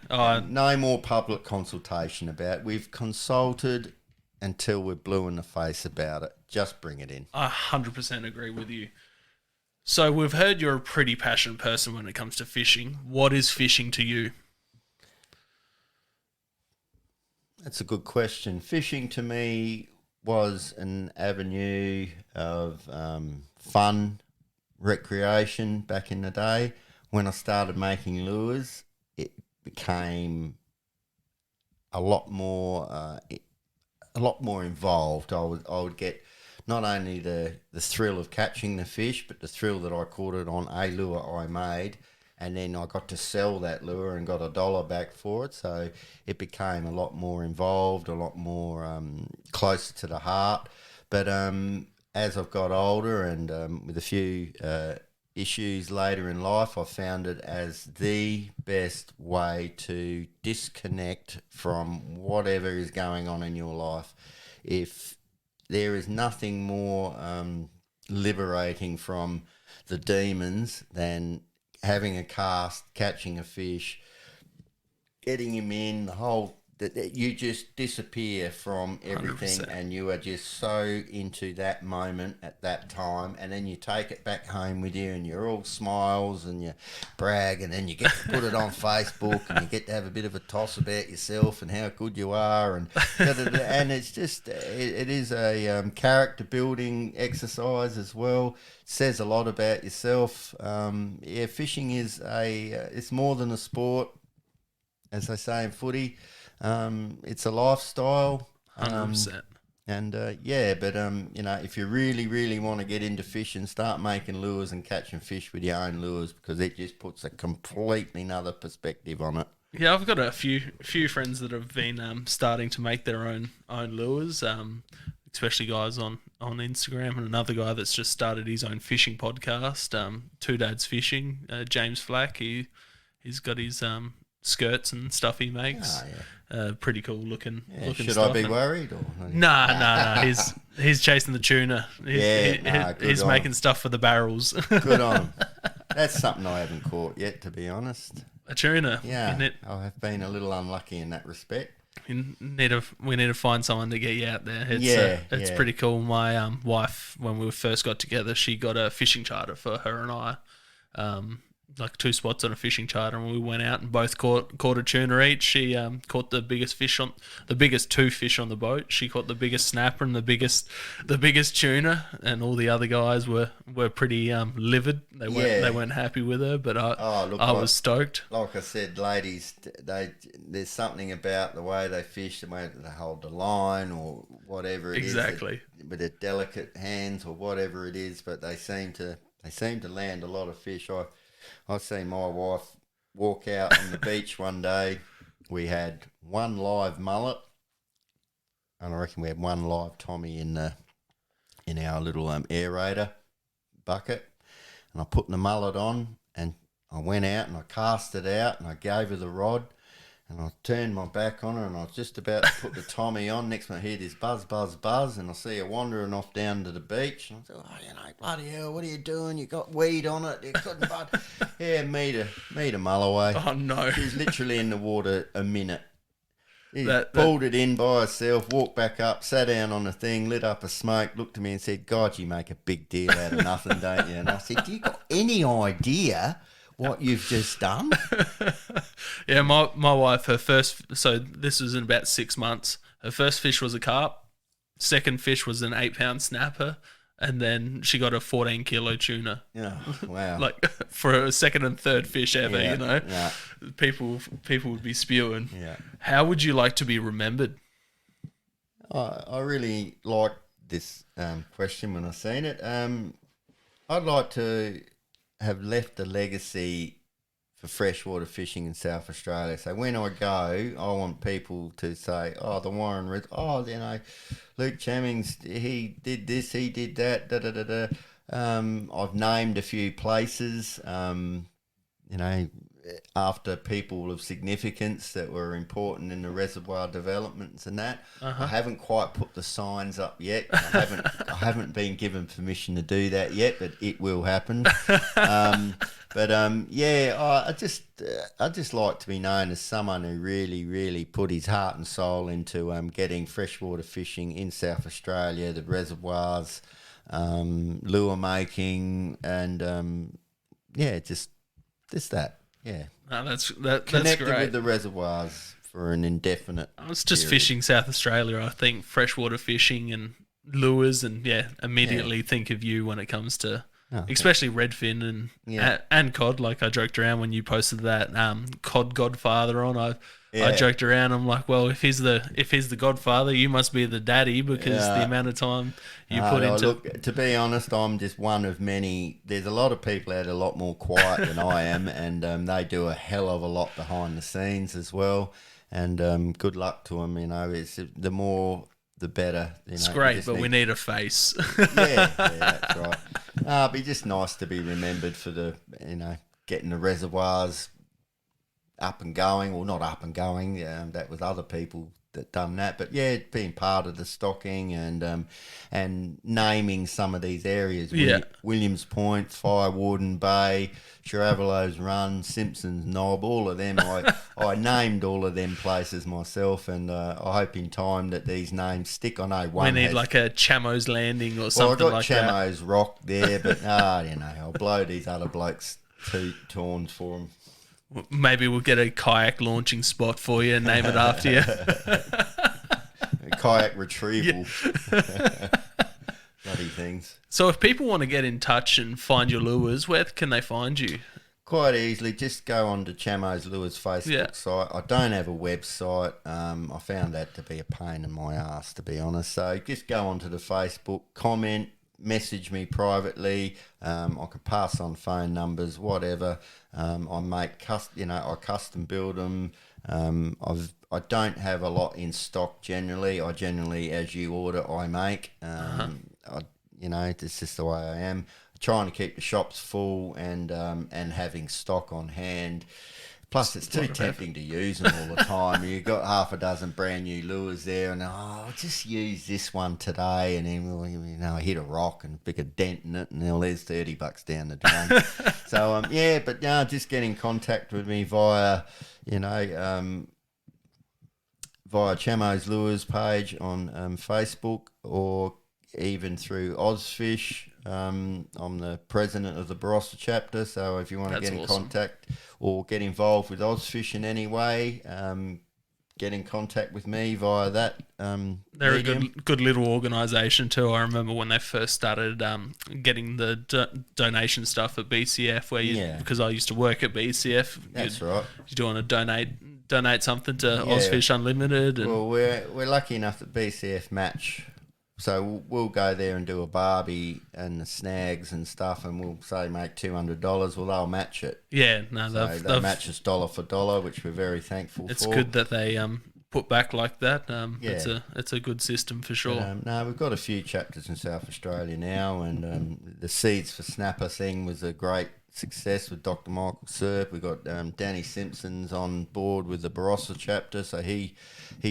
Speaker 2: No more public consultation about it. We've consulted until we're blue in the face about it. Just bring it in.
Speaker 1: I 100% agree with you. So we've heard you're a pretty passionate person when it comes to fishing. What is fishing to you?
Speaker 2: That's a good question. Fishing to me was an avenue of fun, recreation back in the day. When I started making lures, it became a lot more involved. I would get not only the thrill of catching the fish, but the thrill that I caught it on a lure I made, and then I got to sell that lure and got $1 back for it. So it became a lot more involved, a lot more closer to the heart. But as I've got older and with a few issues later in life, I found it as the best way to disconnect from whatever is going on in your life. If there is nothing more liberating from the demons than having a cast, catching a fish, getting him in, the whole that you just disappear from everything
Speaker 1: 100%.
Speaker 2: and you are just so into that moment at that time, and then you take it back home with you and you're all smiles and you brag, and then you get to put it on Facebook and you get to have a bit of a toss about yourself and how good you are, and and it's just it is a character building exercise as well. It says a lot about yourself. Fishing is it's more than a sport, as they say in footy. It's a lifestyle.
Speaker 1: 100%.
Speaker 2: If you really, really want to get into fishing, start making lures and catching fish with your own lures, because it just puts a completely another perspective on it.
Speaker 1: Yeah, I've got a few friends that have been starting to make their own lures, especially guys on Instagram, and another guy that's just started his own fishing podcast, Two Dads Fishing, James Flack. He's got his skirts and stuff he makes. Pretty cool looking.
Speaker 2: Should
Speaker 1: stuff.
Speaker 2: I be worried? Or
Speaker 1: Nah. He's chasing the tuna. He's
Speaker 2: on
Speaker 1: making
Speaker 2: him.
Speaker 1: stuff for the barrels.
Speaker 2: Good on him. That's something I haven't caught yet, to be honest.
Speaker 1: A tuna.
Speaker 2: Yeah, I have been a little unlucky in that respect.
Speaker 1: We need to find someone to get you out there. It's pretty cool. My wife, when we first got together, she got a fishing charter for her and I. Like 2 spots on a fishing charter, and we went out and both caught a tuna each. She caught the biggest 2 fish on the boat. She caught the biggest snapper and the biggest tuna, and all the other guys were pretty livid. They weren't happy with her, but I was stoked.
Speaker 2: Like I said, ladies, there's something about the way they fish, the way they hold the line or whatever it is.
Speaker 1: Exactly.
Speaker 2: With their delicate hands or whatever it is, but they seem to land a lot of fish. I've seen my wife walk out on the beach one day. We had 1 live mullet, and I reckon we had 1 live Tommy in our little aerator bucket. And I put the mullet on, and I went out and I cast it out, and I gave her the rod, and I turned my back on her, and I was just about to put the Tommy on. Next minute I hear this buzz, buzz, buzz, and I see her wandering off down to the beach. And I thought, bloody hell, what are you doing? You got weed on it. You couldn't bud. Yeah, meet a mulloway.
Speaker 1: Oh, no.
Speaker 2: She was literally in the water a minute. He pulled it in by herself, walked back up, sat down on the thing, lit up a smoke, looked at me and said, God, you make a big deal out of nothing, don't you? And I said, do you got any idea what you've just done?
Speaker 1: Yeah, my wife, so this was in about 6 months. Her first fish was a carp. Second fish was an 8-pound snapper. And then she got a 14-kilo tuna.
Speaker 2: Yeah, wow.
Speaker 1: Like, for a second and third fish ever,
Speaker 2: Yeah.
Speaker 1: People would be spewing.
Speaker 2: Yeah.
Speaker 1: How would you like to be remembered?
Speaker 2: I really liked this question when I seen it. I'd like to have left a legacy for freshwater fishing in South Australia. So when I go, I want people to say, the Warren Red, Luke Chamings, he did this, he did that, da-da-da-da. I've named a few places, after people of significance that were important in the reservoir developments and that. I haven't quite put the signs up yet. I haven't been given permission to do that yet, but it will happen. I just like to be known as someone who really, really put his heart and soul into getting freshwater fishing in South Australia, the reservoirs, lure making, and just that. Yeah,
Speaker 1: No, that's
Speaker 2: connected
Speaker 1: great.
Speaker 2: with the reservoirs for an indefinite.
Speaker 1: I was just
Speaker 2: period.
Speaker 1: fishing South Australia. I think freshwater fishing and lures, and immediately think of you when it comes to, especially redfin and cod. Like, I joked around when you posted that cod Godfather on. I joked around. I'm like, well, if he's the Godfather, you must be the daddy, because the amount of time you put into.
Speaker 2: Look, to be honest, I'm just one of many. There's a lot of people out a lot more quiet than I am, and they do a hell of a lot behind the scenes as well. And good luck to them. It's the more the better.
Speaker 1: It's great, but we need a face.
Speaker 2: That's right. It'd be just nice to be remembered for the getting the reservoirs up and going, or not up and going. That was other people that done that, but yeah, being part of the stocking and naming some of these areas. Williams Point, Firewarden Bay, Charavelo's Run, Simpson's Knob, all of them. I named all of them places myself, and I hope in time that these names stick. I know one.
Speaker 1: We need like a Chamo's Landing or something like that.
Speaker 2: Well, I got Chamo's Rock there, but I'll blow these other blokes' horns for them.
Speaker 1: Maybe we'll get a kayak launching spot for you and name it after you.
Speaker 2: A kayak retrieval. Bloody things.
Speaker 1: So if people want to get in touch and find your lures, where can they find you?
Speaker 2: Quite easily. Just go on to Chamo's Lures Facebook site. I don't have a website. I found that to be a pain in my ass, to be honest. So just go onto the Facebook, comment, message me privately. I can pass on phone numbers, whatever. I make I custom build them. I don't have a lot in stock generally. I generally, as you order, I make. It's just the way I am. Trying to keep the shops full and having stock on hand. Plus, it's too tempting to use them all the time. You've got half a dozen brand new lures there, and I'll just use this one today, and then I hit a rock and pick a dent in it, and there's $30 down the drain. So just get in contact with me via Chamo's Lures page on Facebook, or even through Ozfish. I'm the president of the Barossa chapter, so if you want to get in contact or get involved with Ozfish in any way, get in contact with me via that.
Speaker 1: They're medium. A good little organisation too. I remember when they first started getting the donation stuff at BCF, because I used to work at BCF.
Speaker 2: That's right.
Speaker 1: You do want to donate something to Ozfish Unlimited.
Speaker 2: Well, we're lucky enough that BCF match. So we'll go there and do a barbie and the snags and stuff, and we'll say make $200. Well, they'll match it.
Speaker 1: Yeah, no,
Speaker 2: they match us dollar for dollar, which we're very thankful for.
Speaker 1: It's good that they put back like that. It's a good system for sure.
Speaker 2: We've got a few chapters in South Australia now, and the Seeds for Snapper thing was a great success with Dr. Michael Serp. We've got Danny Simpson's on board with the Barossa chapter, so he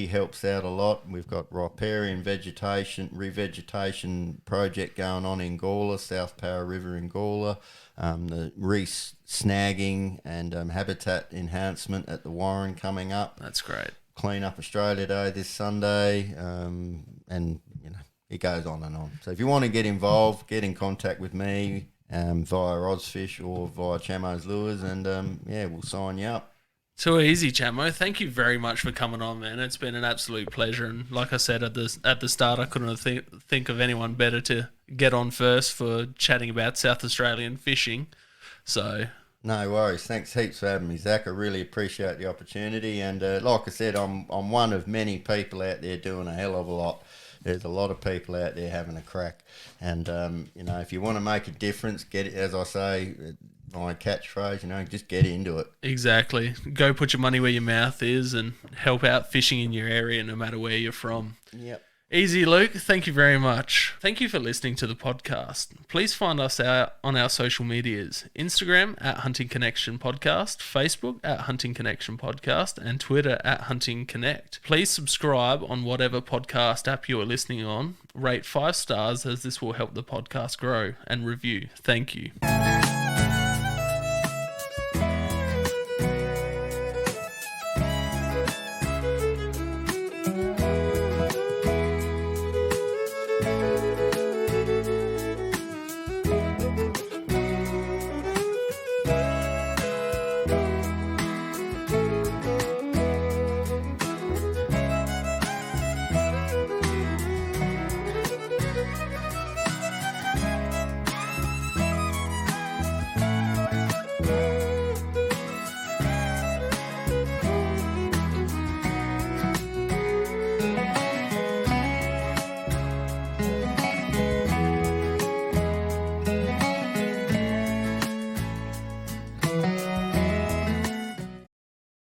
Speaker 2: helps out a lot. We've got riparian revegetation project going on in Gawler, South Power River in Gawler, the reef snagging and habitat enhancement at the Warren coming up.
Speaker 1: That's great.
Speaker 2: Clean Up Australia Day this Sunday, and it goes on and on. So if you want to get involved, get in contact with me via Ozfish or via Chamo's Lures, and we'll sign you up.
Speaker 1: Too easy, Chamo. Thank you very much for coming on, man. It's been an absolute pleasure, and like I said at the start, I couldn't think of anyone better to get on first for chatting about South Australian fishing. So
Speaker 2: no worries. Thanks heaps for having me, Zach. I really appreciate the opportunity, and like I said, I'm one of many people out there doing a hell of a lot. There's a lot of people out there having a crack, and if you want to make a difference, get it. As I say, my catchphrase, just get into it.
Speaker 1: Exactly. Go put your money where your mouth is, and help out fishing in your area, no matter where you're from.
Speaker 2: Yep.
Speaker 1: Easy, Luke. Thank you very much. Thank you for listening to the podcast. Please find us out on our social medias: Instagram at Hunting Connection Podcast, Facebook at Hunting Connection Podcast, and Twitter at Hunting Connect. Please subscribe on whatever podcast app you are listening on. Rate 5 stars, as this will help the podcast grow, and review. Thank you.